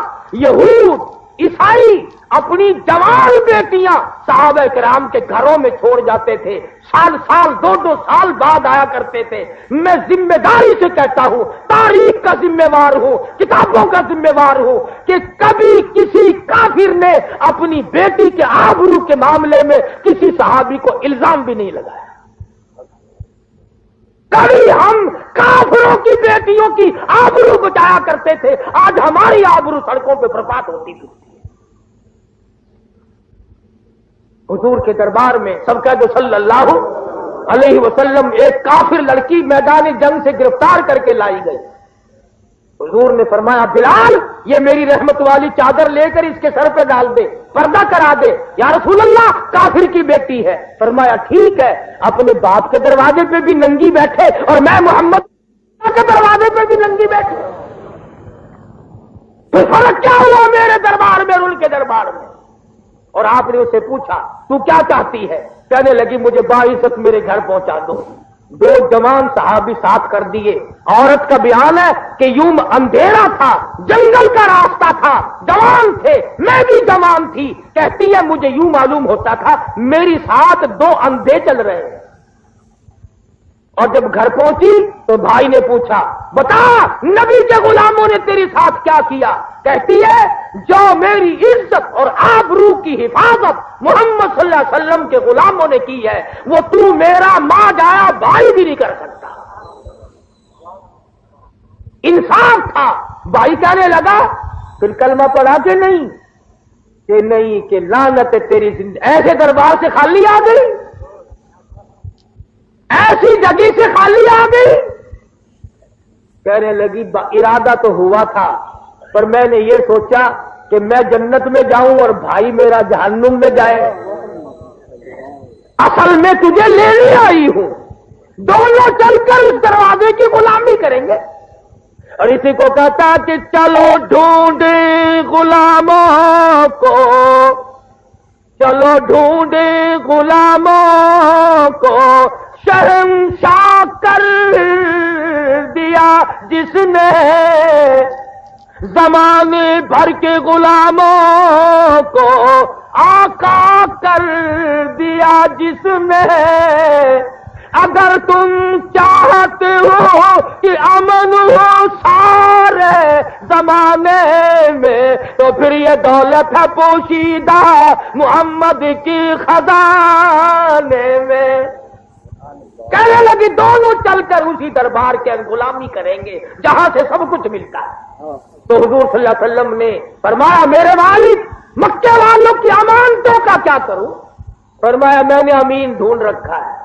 یہود عیسائی اپنی جوان بیٹیاں صحابہ کرام کے گھروں میں چھوڑ جاتے تھے، سال سال 2-2 سال بعد آیا کرتے تھے۔ میں ذمہ داری سے کہتا ہوں، تاریخ کا ذمہ وار ہوں، کتابوں کا ذمہ وار ہوں کہ کبھی کسی کافر نے اپنی بیٹی کے آبرو کے معاملے میں کسی صحابی کو الزام بھی نہیں لگایا۔ کبھی ہم کافروں کی بیٹیوں کی آبرو بچایا کرتے تھے، آج ہماری آبرو سڑکوں پہ برباد ہوتی تھی۔ حضور کے دربار میں سب کہہ دو صلی اللہ علیہ وسلم، ایک کافر لڑکی میدان جنگ سے گرفتار کر کے لائی گئی۔ حضور نے فرمایا بلال یہ میری رحمت والی چادر لے کر اس کے سر پہ ڈال دے، پردہ کرا دے۔ یا رسول اللہ کافر کی بیٹی ہے۔ فرمایا ٹھیک ہے، اپنے باپ کے دروازے پہ بھی ننگی بیٹھے اور میں محمد کے دروازے پہ بھی ننگی بیٹھے، تو فرق کیا ہوا میرے دربار میں اور ان کے دربار میں؟ اور آپ نے اسے پوچھا تو کیا چاہتی ہے؟ کہنے لگی مجھے باعزت میرے گھر پہنچا دو۔ 2 جوان صحابی ساتھ کر دیے۔ عورت کا بیان ہے کہ یوں اندھیرا تھا، جنگل کا راستہ تھا، جوان تھے، میں بھی جوان تھی۔ کہتی ہے مجھے یوں معلوم ہوتا تھا میری ساتھ 2 اندھے چل رہے ہیں۔ اور جب گھر پہنچی تو بھائی نے پوچھا بتا نبی کے غلاموں نے تیری ساتھ کیا کیا؟ کہتی ہے جو میری عزت اور آبرو کی حفاظت محمد صلی اللہ علیہ وسلم کے غلاموں نے کی ہے وہ تو میرا ماں جایا بھائی بھی نہیں کر سکتا۔ انصاف تھا۔ بھائی کہنے لگا پھر کلمہ پڑھا کہ نہیں؟ کہ نہیں، کہ لعنت تیری زندگی ایسے دربار سے خالی آ گئی، ایسی جگہ سے خالی آ گئی۔ کہنے لگی ارادہ تو ہوا تھا پر میں نے یہ سوچا کہ میں جنت میں جاؤں اور بھائی میرا جہنم میں جائے، اصل میں تجھے لینے آئی ہوں، دونوں چل کر اس دروازے کی غلامی کریں گے۔ اور اسی کو کہتا کہ چلو ڈھونڈے غلاموں کو، چلو ڈھونڈے غلاموں کو، شہنشاہ کر دیا جس نے زمانے بھر کے غلاموں کو، آقا کر دیا جس نے۔ اگر تم چاہتے ہو کہ امن ہو سارے زمانے میں تو پھر یہ دولت ہے پوشیدہ محمد کی خزانے میں۔ کہنے لگی دونوں چل کر اسی دربار کے غلامی کریں گے جہاں سے سب کچھ ملتا ہے۔ تو حضور صلی اللہ علیہ وسلم نے فرمایا میرے والد مکے والوں کی امانتوں کا کیا کروں؟ فرمایا میں نے امین ڈھونڈ رکھا ہے،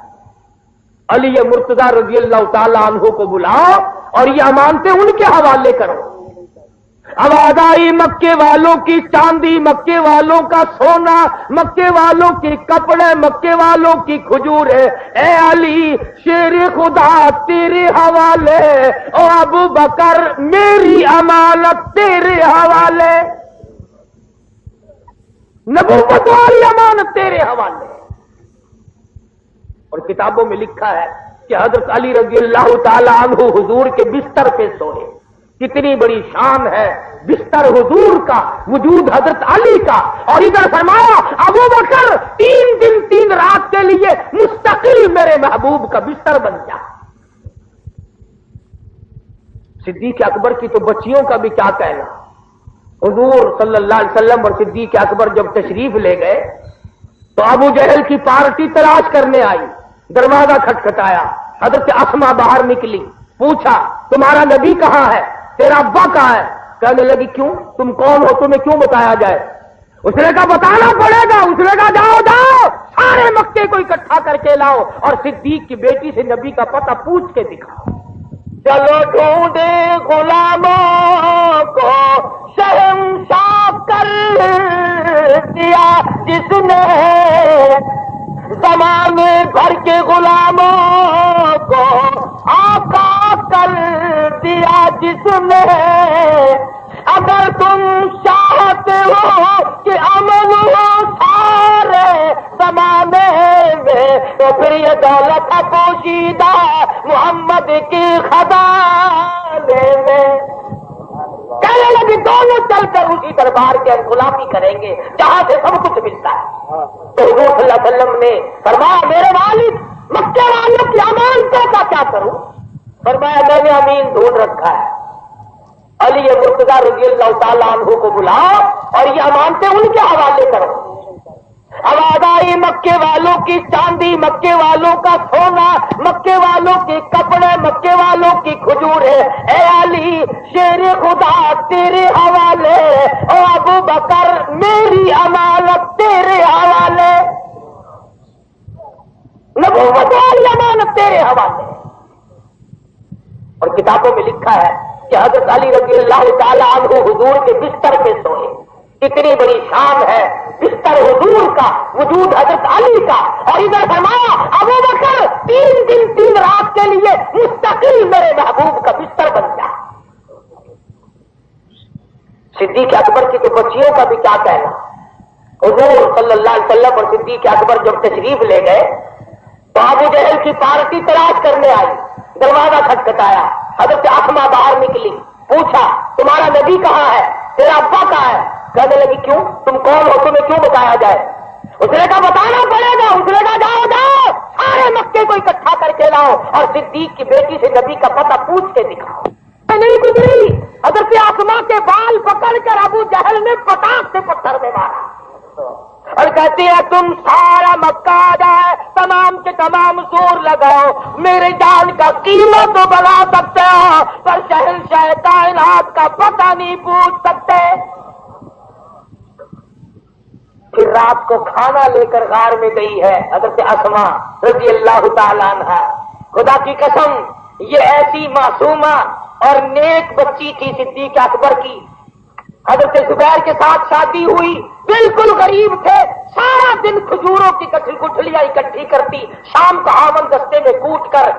علی مرتضی رضی اللہ تعالی عنہ کو بلاؤ اور یہ امانتیں ان کے حوالے کرو۔ آواز آئی مکے والوں کی چاندی، مکے والوں کا سونا، مکے والوں کے کپڑے، مکے والوں کی کھجوریں، اے علی شیر خدا تیرے حوالے، او ابو بکر میری امانت تیرے حوالے، نبوت والی امانت تیرے حوالے۔ اور کتابوں میں لکھا ہے کہ حضرت علی رضی اللہ تعالی عنہ حضور کے بستر پہ سوئے۔ کتنی بڑی شان ہے بستر حضور کا، وجود حضرت علی کا۔ اور ادھر فرمایا ابو بکر 3 دن 3 رات کے لیے مستقل میرے محبوب کا بستر بن جا۔ صدیق اکبر کی تو بچیوں کا بھی کیا کہنا۔ حضور صلی اللہ علیہ وسلم اور صدیق اکبر جب تشریف لے گئے تو ابو جہل کی پارٹی تلاش کرنے آئی، دروازہ کھٹکھٹایا، حضرت اسما باہر نکلی، پوچھا تمہارا نبی کہاں ہے، تیرا ابا کہاں ہے؟ کہنے لگی کیوں، تم کون ہو، تمہیں کیوں بتایا جائے؟ اس نے کہا بتانا پڑے گا۔ اس نے کہا جاؤ جاؤ سارے مکے کو اکٹھا کر کے لاؤ اور صدیق کی بیٹی سے نبی کا پتہ پوچھ کے دکھاؤ۔ چلو ڈھونڈے غلاموں کو شہنشاہ کر دیا جس نے زمانے بھر کے غلاموں کو آقا کر دیا جس نے. اگر تم چاہتے ہو کہ امن ہو سارے زمانے میں تو پھر یہ دولت پوشیدہ محمد کی خزانے میں. کہنے لگے دونوں چل کر اسی دربار کے غلامی کریں گے جہاں سے سب کچھ ملتا ہے. تو حضور صلی اللہ علیہ وسلم نے فرمایا میرے والد مکے والوں کی امانتوں کا کیا کروں؟ فرمایا میں نے امین ڈھونڈ رکھا ہے. علی مرتضیٰ رضی اللہ تعالیٰ عنہ کو بلاؤ اور یہ امانتیں ان کے حوالے کرو. آواز آئی مکے والوں کی چاندی، مکے والوں کا سونا، مکے والوں کے کپڑے، مکے والوں کی کھجوریں. اے علی شیر خدا تیرے حوالے، او ابو بکر میری امانت تیرے حوالے، نبوت والی امانت تیرے حوالے. اور کتابوں میں لکھا ہے کہ حضرت علی رضی اللہ تعالی عنہ حضور کے بستر پہ سوئے. اتنی بڑی شان ہے بستر حضور کا، وجود حضرت علی کا. اور ادھر فرمایا ابو بکر 3 دن 3 رات کے لیے مستقل میرے محبوب کا بستر بن گیا. صدیق اکبر کی تو بچیوں کا بھی کیا کہنا. حضور صلی اللہ علیہ وسلم اور صدیق اکبر جب تشریف لے گئے تو ابو جہل کی پارٹی تلاش کرنے آئی. دروازہ کھٹکھٹایا، حضرت اسما باہر نکلی، پوچھا تمہارا نبی کہاں ہے، تیرا ابا کہاں ہے؟ کہنے لگی کیوں، تم کون ہو، تمہیں کیوں بتایا جائے؟ اس نے کہا بتانا پڑے گا. اس نے کہا جاؤ جاؤ سارے مکے کو اکٹھا کر کے لاؤ اور صدیق کی بیٹی سے نبی کا پتہ پوچھ کے دکھاؤ. نہیں گزری حضرت اسما کے بال پکڑ کر ابو جہل نے پٹاخ سے پتھر میں مارا اور کہتے ہیں تم سارا مکہ آ جائے، تمام کے تمام زور لگاؤ، میرے جان کا قیمت تو بنا سکتے ہو پر شہنشاہ کائنات کا پتہ نہیں پوچھ سکتے. پھر رات کو کھانا لے کر غار میں گئی ہے حضرت اسما رضی اللہ تعالیٰ عنہا. خدا کی قسم یہ ایسی معصومہ اور نیک بچی تھی صدیق اکبر کی. حضرت زبیر کے ساتھ شادی ہوئی، بالکل غریب تھے، سارا دن کھجوروں کی گٹھلیاں اکٹھی کرتی، شام کو آمن دستے میں کوٹ کر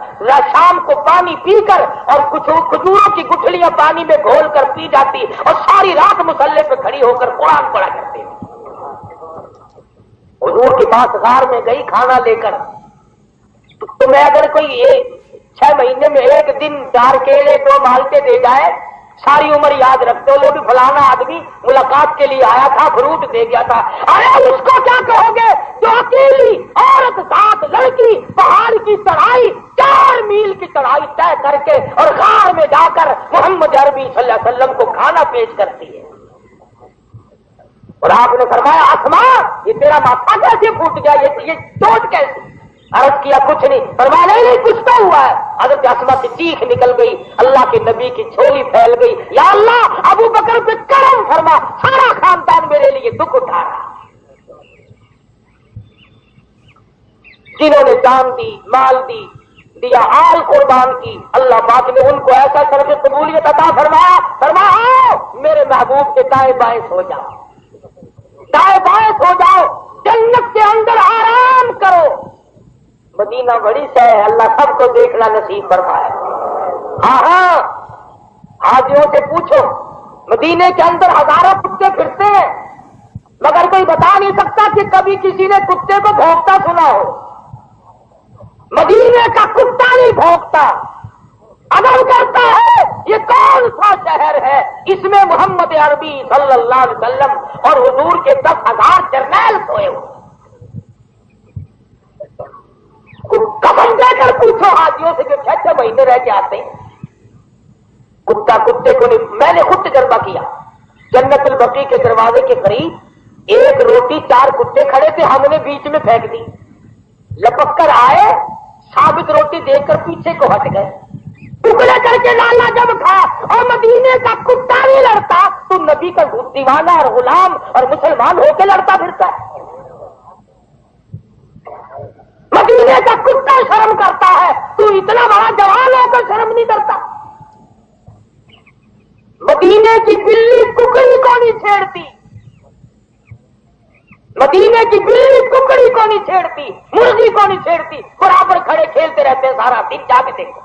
شام کو پانی پی کر اور کچھ کھجوروں کی گٹھلیاں پانی میں گھول کر پی جاتی اور ساری رات مصلے پہ کھڑی ہو کر قرآن پڑھا کرتی. حضور کے پاس غار میں گئی کھانا لے کر. تمہیں اگر کوئی 6 مہینے میں ایک دن 4 کیلے 2 مالٹے دے جائے ساری عمر یاد رکھتے ہو. وہ بھی فلانا آدمی ملاقات کے لیے آیا تھا، فروٹ دے گیا تھا. ارے اس کو کیا کہو گے جو اکیلی عورت 7 لڑکی پہاڑ کی چڑھائی 4 میل کی چڑھائی طے کر کے اور غار میں جا کر محمد عربی صلی اللہ علیہ وسلم کو کھانا پیش کرتی ہے. اور آپ نے فرمایا اسما یہ تیرا ماتھا کیسے پھوٹ گیا، یہ چوٹ کیسے؟ عرض کیا کچھ نہیں. فرمایا نہیں کچھ تو ہوا ہے. حضرت اسما کی چیخ نکل گئی، اللہ کے نبی کی جھولی پھیل گئی، یا اللہ ابو بکر پہ کرم فرما، سارا خاندان میرے لیے دکھ اٹھا رہا. جنہوں نے جان دی، مال دی، دیا، آل قربان کی، اللہ پاک نے ان کو ایسا شرف قبولیت عطا فرمایا. فرمایا میرے محبوب کے دائیں بائیں سو جاؤ، دائیں بائیں سو جاؤ، جنت کے اندر آرام کرو. مدینہ بڑی شے ہے، اللہ سب کو دیکھنا نصیب فرمائے. ہاں حاجیوں سے پوچھو، مدینے کے اندر ہزاروں کتے پھرتے ہیں مگر کوئی بتا نہیں سکتا کہ کبھی کسی نے کتے کو بھونکتا سنا ہو. مدینے کا کتا نہیں بھونکتا، ادب کرتا ہے. یہ کون سا شہر ہے اس میں محمد عربی صلی اللہ علیہ وسلم اور حضور کے 10,000 جرنیل سوئے ہو. قسم دے کر پوچھو حاجیوں سے جو 6 مہینے رہ کے آتے ہیں، کتا کتے کو نہیں. میں نے خود تجربہ کیا، جنت البقیع کے دروازے کے قریب ایک روٹی 4 کتے کھڑے تھے، ہم نے بیچ میں پھینک دی. لپک کر آئے، ثابت روٹی دیکھ کر پیچھے کو ہٹ گئے، ٹکڑے کر کے لالا جب کھا. اور مدینے کا کتا نہیں لڑتا تو نبی کا دیوانہ اور غلام اور مسلمان ہو کے لڑتا پھرتا ہے. مدینے کا کتا شرم کرتا ہے، تو اتنا بڑا جوان ہو کر شرم نہیں کرتا. مدینے کی بلی ککڑی کو نہیں چھیڑتی، مدینے چھیڑتی، مرغی کو نہیں چھیڑتی، برابر کھڑے کھیلتے رہتے ہیں سارا دن، جا کے دیکھو.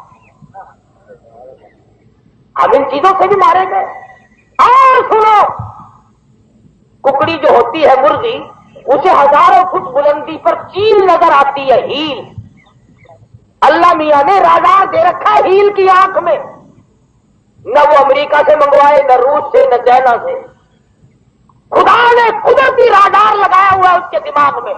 اب ان چیزوں سے بھی مارے گئے. اور سنو، ککڑی جو ہوتی ہے مرغی، اسے ہزاروں فٹ بلندی پر چیل نظر آتی ہے، ہیل. اللہ میاں نے راڈار دے رکھا ہے ہیل کی آنکھ میں، نہ وہ امریکہ سے منگوائے، نہ روس سے، نہ چائنا سے. خدا نے قدرتی راڈار لگایا ہوا ہے اس کے دماغ میں.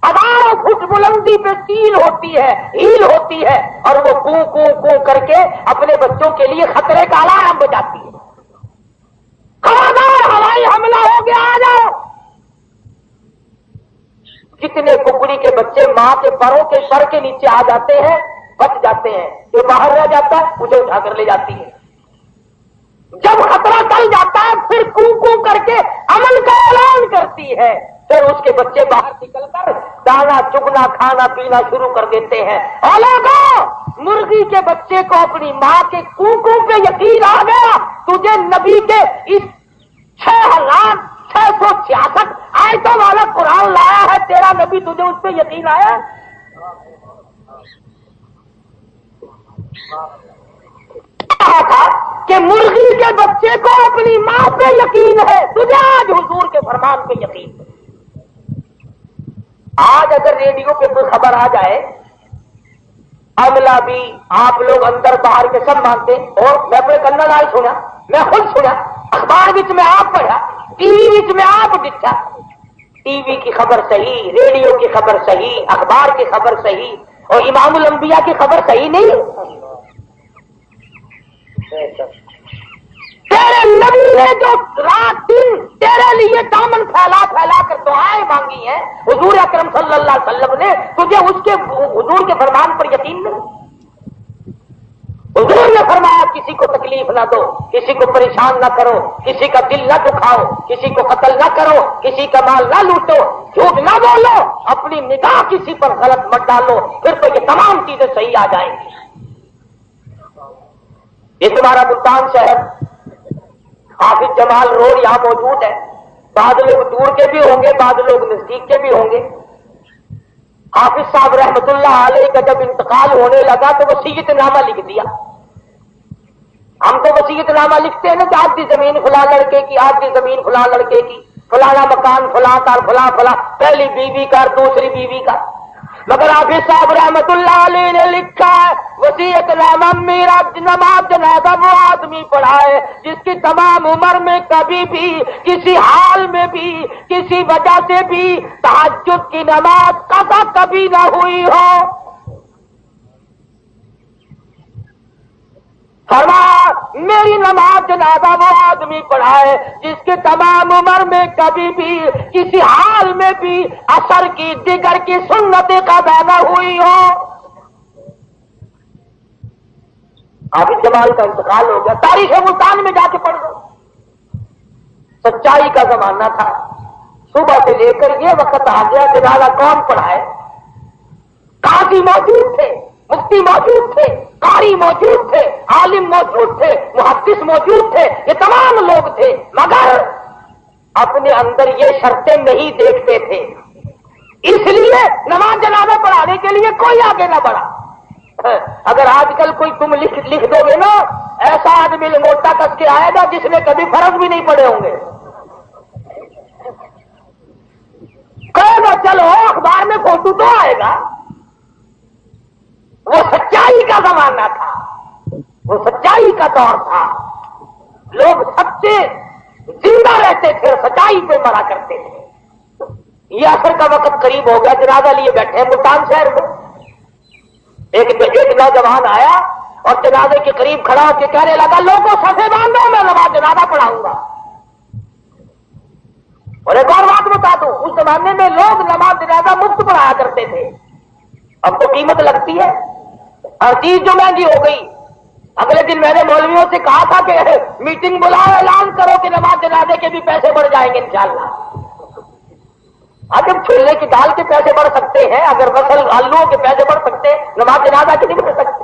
ہزاروں فٹ بلندی پہ چیل ہوتی ہے، ہیل ہوتی ہے، اور وہ کو کو کو کر کے اپنے بچوں کے لیے خطرے کا الارم بجاتی ہے. خبردار ہوائی حملہ ہو گیا، آ جاؤ. جتنے ککڑی کے بچے ماں کے پروں کے سر کے نیچے آ جاتے ہیں بچ جاتے ہیں، جو باہر رہ جاتا ہے اسے اٹھا کر لے جاتی ہے. جب خطرہ ٹل جاتا ہے پھر کو کو کر کے امن کا اعلان کرتی ہے. پھر اس کے بچے باہر نکل کر دانا چگنا کھانا پینا شروع کر دیتے ہیں. اور لوگوں، مرغی کے بچے کو اپنی ماں کے کو کو پہ یقین آ گیا، تجھے نبی کے اس 6666 آیتوں والا قرآن لایا ہے تیرا نبی، تجھے اس پہ یقین آیا؟ کہا تھا کہ مرغی کے بچے کو اپنی ماں پہ یقین ہے، تجھے آج حضور کے فرمان پہ یقین ہے. آج اگر ریڈیو پہ کوئی خبر آ جائے، عملہ بھی آپ لوگ اندر باہر کے سب مانتے، اور میں اپنے کنا نال سنا، میں خود سنا، اخبار وچ میں آپ پڑھا، ٹی وی وچ میں آپ دکھا. ٹی وی کی خبر صحیح، ریڈیو کی خبر صحیح، اخبار کی خبر صحیح، اور امام الانبیاء کی خبر صحیح نہیں. تیرے نبی نے جو رات دن تیرے لیے دامن پھیلا پھیلا کر دعائیں مانگی ہیں حضور اکرم صلی اللہ علیہ وسلم نے، تجھے اس کے حضور کے فرمان پر یقین نہیں؟ حضور نے فرمایا کسی کو تکلیف نہ دو، کسی کو پریشان نہ کرو، کسی کا دل نہ دکھاؤ، کسی کو قتل نہ کرو، کسی کا مال نہ لوٹو، جھوٹ نہ بولو، اپنی نگاہ کسی پر غلط مت ڈالو، پھر تو یہ تمام چیزیں صحیح آ جائیں گی. یہ تمہارا ملتان شہر، حافظ جمال روڈ یہاں موجود ہے. بعض لوگ دور کے بھی ہوں گے، بعض لوگ نزدیک کے بھی ہوں گے. حافظ صاحب رحمت اللہ علیہ کا جب انتقال ہونے لگا تو وصیت نامہ لکھ دیا. ہم تو وصیت نامہ لکھتے ہیں نا کہ آج کی زمین فلاں لڑکے کی، آج کی زمین فلاں لڑکے کی، فلانا مکان فلاں کا، فلاں فلاں، پہلی بیوی کا، دوسری بیوی کا. مگر حافظ صاحب رحمت اللہ علیہ نے لکھا ہے وصیت نامہ میرا نماز جنازہ وہ آدمی پڑھائے جس کی تمام عمر میں کبھی بھی، کسی حال میں بھی، کسی وجہ سے بھی تہجد کی نماز قضا کبھی نہ ہوئی ہو. فرمایا میری نماز جنازہ وہ آدمی پڑھائے جس کے تمام عمر میں کبھی بھی، کسی حال میں بھی عصر کی دیگر کی سنت قضا نہ ہوئی ہو. حافظ جمال کا انتقال ہو گیا، تاریخ ملتان میں جا کے پڑھ دو. سچائی کا زمانہ تھا، صبح سے لے کر یہ وقت آ گیا جنازہ کون پڑھائے؟ قاضی موجود تھے، مفتی موجود تھے، قاری موجود تھے، عالم موجود تھے، محدث موجود تھے، یہ تمام لوگ تھے، مگر اپنے اندر یہ شرطیں نہیں دیکھتے تھے. اس لیے نماز جنازہ پڑھانے کے لیے کوئی آگے نہ بڑھا. اگر آج کل کوئی تم لکھ دو گے نا، ایسا آدمی لنگوٹا کس کے آئے گا جس نے کبھی فرض بھی نہیں پڑے ہوں گے. کہے گا چلو اخبار میں فوٹو تو آئے گا. وہ سچائی کا زمانہ تھا، وہ سچائی کا دور تھا. لوگ سچے زندہ رہتے تھے، سچائی پہ مرا کرتے تھے. یہ عصر کا وقت قریب ہو گیا، جنازہ لیے بیٹھے ہیں ملتان شہر میں. ایک نوجوان آیا اور جنازے کے قریب کھڑا ہو کے کہنے لگا لوگوں صفے باندھو، میں نماز جنازہ پڑھاؤں گا. اور ایک اور بات بتا دوں، اس زمانے میں لوگ نماز جنازہ مفت پڑھایا کرتے تھے. اب تو قیمت لگتی ہے، ہر چیز جو مہنگی ہو گئی. اگلے دن میں نے مولویوں سے کہا تھا کہ میٹنگ بلاؤ، اعلان کرو کہ نماز جنازے کے بھی پیسے بڑھ جائیں گے انشاءاللہ. اگر چھولے کی دال کے پیسے بڑھ سکتے ہیں، اگر مسل آلووں کے پیسے بڑھ سکتے ہیں، نماز جنازہ کے نہیں بڑھ سکتے.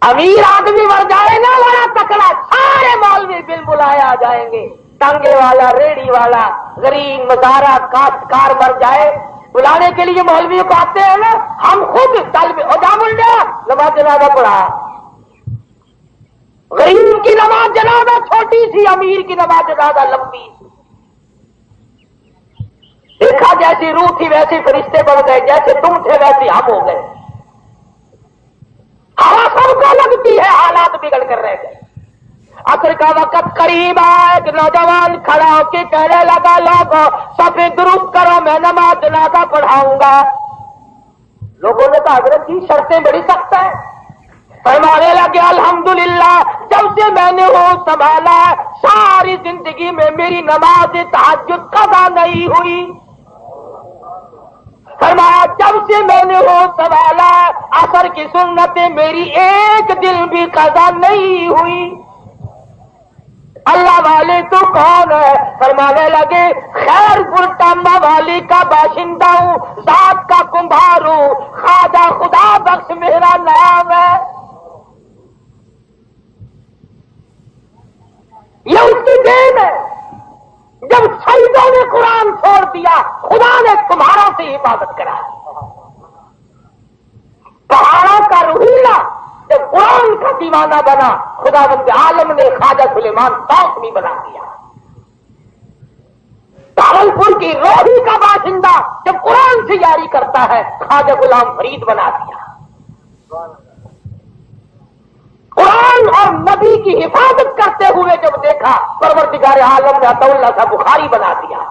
امیر آدمی مر جائے نا بڑا تکڑا، سارے مولوی بل بلائے آ جائیں گے. ٹانگے والا، ریڑھی والا، غریب مزارہ کاشتکار مر جائے بلانے کے لیے مولویوں کو آتے ہیں نا، ہم خود طالب اجام الڈیا نماز جنازہ پڑھا، غریب کی نماز جنازہ چھوٹی سی، امیر کی نماز جنازہ لمبی، دیکھا جیسی روح تھی ویسے فرشتے بڑھ گئے، جیسے تم تھے ویسے ہم ہو گئے، ہوا سب کو لگتی ہے، حالات بگڑ کر رہ گئے۔ عصر کا وقت قریب آیا، ایک نوجوان کھڑا ہو کے کہنے لگا لوگوں سب درست کرو میں نماز جنازہ پڑھاؤں گا۔ لوگوں نے کہا حضرت جی شرطیں بڑی سخت ہیں، فرمانے لگے الحمدللہ جب سے میں نے وہ سنبھالا ساری زندگی میں میری نماز تہجد قضا نہیں ہوئی، فرمایا جب سے میں نے وہ سنبھالا عصر کی سنتیں میری ایک دن بھی قضا نہیں ہوئی۔ اللہ والے تو کون ہے؟ فرمانے لگے خیر پور ٹامہ والی کا باشندہ ہوں، ذات کا کمبھار ہوں، خواجہ خدا بخش میرا نام ہے۔ یہ اس کی دین ہے، جب شہیدوں نے قرآن چھوڑ دیا خدا نے تمہارا سے حفاظت کرا، پہاڑوں کا روحیلا جب قرآن کا دیوانہ بنا خدا بند عالم نے خواجہ سلیمان توسنی بنا دیا، بھاگلپور کی روحی کا باشندہ جب قرآن سے یاری کرتا ہے خواجہ غلام فرید بنا دیا، قرآن اور نبی کی حفاظت کرتے ہوئے جب دیکھا پروردگار عالم نے عطا اللہ صاحب بخاری بنا دیا،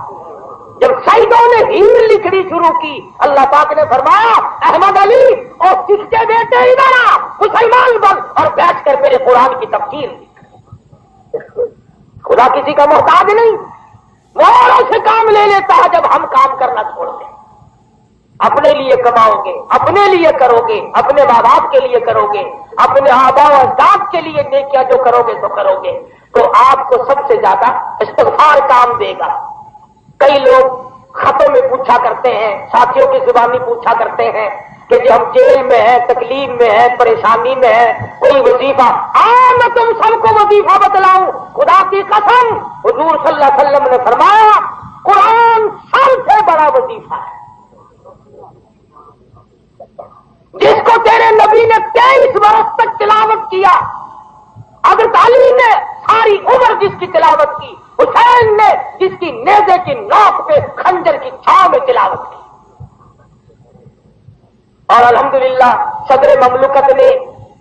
جب شہیدوں نے ہیر لکھنی شروع کی اللہ پاک نے فرمایا احمد علی اور سکھ کے بیٹے ادھر آ، مسلمان بن اور بیٹھ کر میرے قرآن کی تفسیر لکھ۔ خدا کسی کا محتاج نہیں، موروں سے کام لے لیتا ہے جب ہم کام کرنا چھوڑ دیں۔ اپنے لیے کماؤ گے، اپنے لیے کرو گے، اپنے ماں باپ کے لیے کرو گے، اپنے آباء و اجداد کے لیے نیکیاں جو کرو گے تو کرو گے تو آپ کو سب سے زیادہ استغفار کام دے گا۔ کئی لوگ خطوں میں پوچھا کرتے ہیں، ساتھیوں کی زبانی پوچھا کرتے ہیں کہ جب ہم جیل میں ہیں، تکلیف میں ہیں، پریشانی میں ہیں، کوئی وظیفہ میں تم سب کو وظیفہ بتلاؤں؟ خدا کی قسم حضور صلی اللہ علیہ وسلم نے فرمایا قرآن سب سے بڑا وظیفہ ہے، جس کو تیرے نبی نے 23 برس تک تلاوت کیا، حضرت علی نے ساری عمر جس کی تلاوت کی، حسین نے جس کی نیزے کی نوک پہ خنجر کی چھاؤں میں تلاوت کی، اور الحمدللہ صدر مملکت نے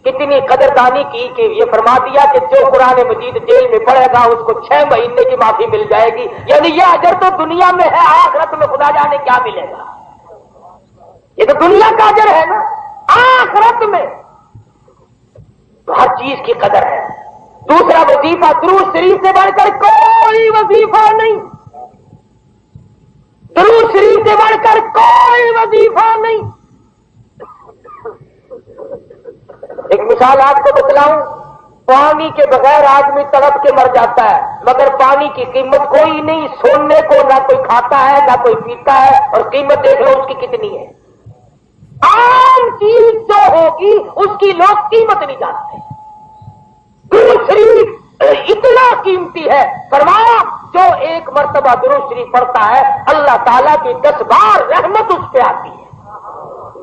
کتنی قدردانی کی کہ یہ فرما دیا کہ جو قرآن مجید جیل میں پڑھے گا اس کو 6 مہینے کی معافی مل جائے گی، یعنی یہ اجر تو دنیا میں ہے، آخرت میں خدا جانے کیا ملے گا، یہ تو دنیا کا اجر ہے نا، آخرت میں تو ہر چیز کی قدر ہے۔ دوسرا وظیفہ درود شریف سے بڑھ کر کوئی وظیفہ نہیں، درود شریف سے بڑھ کر کوئی وظیفہ نہیں۔ ایک مثال آپ کو بتلاؤں، پانی کے بغیر آدمی تڑپ کے مر جاتا ہے، مگر پانی کی قیمت کوئی نہیں، سونے کو نہ کوئی کھاتا ہے نہ کوئی پیتا ہے، اور قیمت دیکھ لو اس کی کتنی ہے۔ عام چیز جو ہوگی اس کی لوگ قیمت نہیں جانتے، درود شریف اتنا قیمتی ہے، فرمایا جو ایک مرتبہ درود شریف پڑھتا ہے اللہ تعالیٰ کی 10 بار رحمت اس پہ آتی ہے،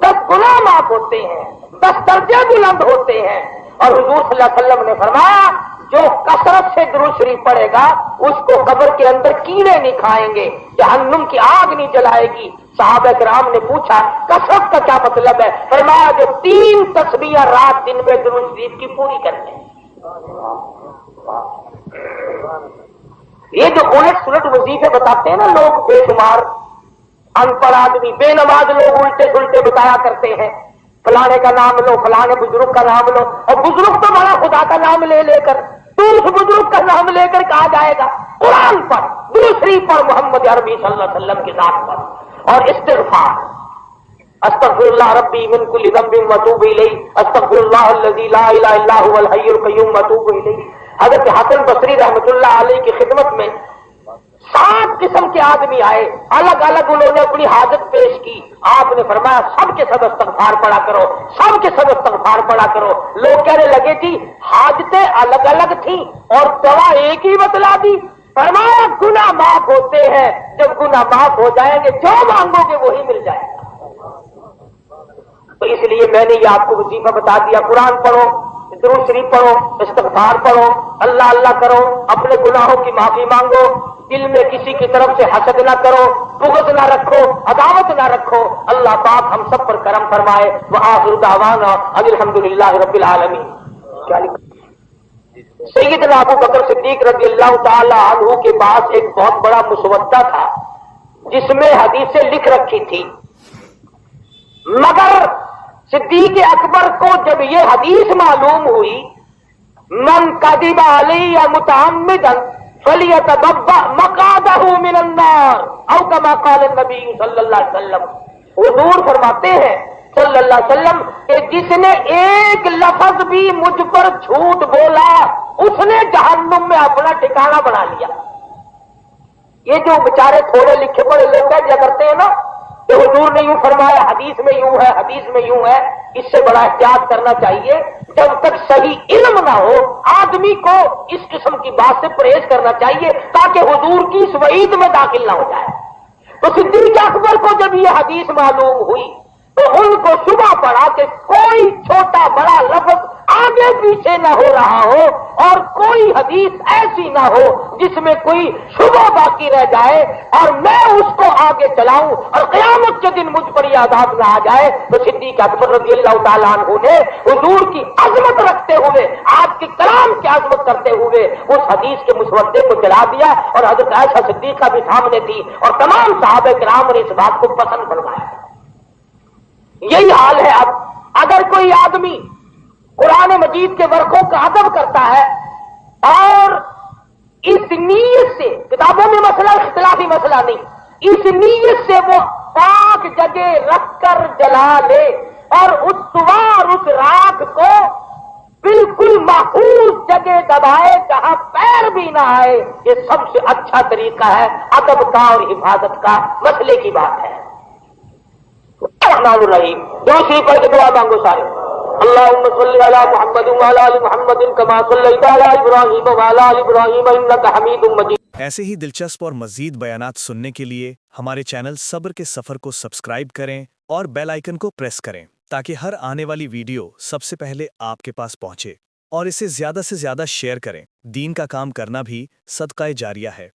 10 گناہ معاف ہوتے ہیں، 10 درجے بلند ہوتے ہیں۔ اور حضور صلی اللہ علیہ وسلم نے فرمایا جو کثرت سے درود شریف پڑھے گا اس کو قبر کے اندر کیڑے نہیں کھائیں گے، جہنم کی آگ نہیں جلائے گی۔ صحابہ کرام نے پوچھا کثرت کا کیا مطلب ہے؟ فرمایا جو 3 تسبیح رات دن میں درود شریف کی پوری کرتے ہیں۔ یہ جو الٹ سلٹ وظیفے بتاتے ہیں نا لوگ بے شمار، ان پڑھ آدمی بے نماز لوگ الٹے سلٹے بتایا کرتے ہیں، فلانے کا نام لو، فلانے بزرگ کا نام لو، اور بزرگ تو بڑا خدا کا نام لے لے کر، تو اس بزرگ کا نام لے کر کہا جائے گا قرآن پر، درود شریف پر، محمد عربی صلی اللہ علیہ وسلم کی ذات پر، اور استغفار، استغفر اللہ ربی من کل ذنب واتوب الیہ، استغفر اللہ الذی لا الہ الا هو الحی القیوم واتوب الیہ۔ حضرت حسن بصری رحمۃ اللہ علیہ کی خدمت میں 7 قسم کے آدمی آئے، الگ الگ انہوں نے اپنی حاجت پیش کی، آپ نے فرمایا سب کے سب استغفار پڑھا کرو، سب کے سب استغفار پڑھا کرو۔ لوگ کہنے لگے جی حاجتیں الگ الگ تھیں اور دوا ایک ہی بتلا دی، فرمایا گناہ معاف ہوتے ہیں جب گناہ معاف ہو جائیں گے جو مانگو گے وہی مل جائے گا. تو اس لیے میں نے یہ آپ کو وظیفہ بتا دیا. قرآن پڑھو, درود شریف پڑھو, استغفار پڑھو, اللہ اللہ کرو, اپنے گناہوں کی معافی مانگو, دل میں کسی کی طرف سے حسد نہ کرو, بغض نہ رکھو, عداوت نہ رکھو. اللہ پاک ہم سب پر کرم فرمائے. وآخر دعوانا ان الحمدللہ رب العالمین. کیا لکھا؟ سیدنا ابو بکر صدیق رضی اللہ تعالی عنہ کے پاس ایک بہت بڑا مسودہ تھا جس میں حدیثیں لکھ رکھی تھی, مگر صدیق اکبر کو جب یہ حدیث معلوم ہوئی من کذب علی متعمدا فلیتبوأ مقعدہ من النار او کما قال النبی صلی اللہ علیہ وسلم. حضور فرماتے ہیں صلی اللہ علیہ وسلم کہ جس نے ایک لفظ بھی مجھ پر جھوٹ بولا اس نے جہنم میں اپنا ٹھکانہ بنا لیا. یہ جو بیچارے تھوڑے لکھے پڑھے لوگ کیا کرتے ہیں نا کہ حضور نے یوں فرمایا, حدیث میں یوں ہے, حدیث میں یوں ہے, اس سے بڑا احتیاط کرنا چاہیے. جب تک صحیح علم نہ ہو آدمی کو اس قسم کی بات سے پرہیز کرنا چاہیے تاکہ حضور کی اس وعید میں داخل نہ ہو جائے. تو صدیق اکبر کو جب یہ حدیث معلوم ہوئی تو ان کو شبہ پڑا کہ کوئی چھوٹا بڑا لفظ آگے پیچھے نہ ہو رہا ہو اور کوئی حدیث ایسی نہ ہو جس میں کوئی شبہ باقی رہ جائے اور میں اس کو آگے چلاؤں اور قیامت کے دن مجھ پر یہ عذاب نہ آ جائے. تو صدیق اکبر رضی اللہ تعالیٰ عنہ نے حضور کی عظمت رکھتے ہوئے, آپ کے کلام کی عظمت کرتے ہوئے اس حدیث کے مسودے کو چلا دیا اور حضرت عائشہ صدیقہ بھی سامنے تھی اور تمام صحابہ کرام نے اس بات کو پسند فرمایا. یہی حال ہے. اب اگر کوئی آدمی قرآن مجید کے ورقوں کا ادب کرتا ہے اور اس نیت سے, کتابوں میں مسئلہ اختلافی مسئلہ نہیں, اس نیت سے وہ پاک جگہ رکھ کر جلا لے اور اس راکھ کو بالکل محفوظ جگہ دبائے جہاں پیر بھی نہ آئے, یہ سب سے اچھا طریقہ ہے ادب کا اور حفاظت کا. مسئلے کی بات ہے. الرحمن الرحیم جو سی پڑھ کے دعا مانگو سارے. اللهم صل على محمد وعلى ال محمد كما صليت على ابراهيم وعلى ال ابراهيم انك حميد مجيد. ایسے ہی دلچسپ اور مزید بیانات سننے کے لیے ہمارے چینل صبر کے سفر کو سبسکرائب کریں اور بیل آئیکن کو پریس کریں تاکہ ہر آنے والی ویڈیو سب سے پہلے آپ کے پاس پہنچے, اور اسے زیادہ سے زیادہ شیئر کریں. دین کا کام کرنا بھی صدقہ جاریہ ہے.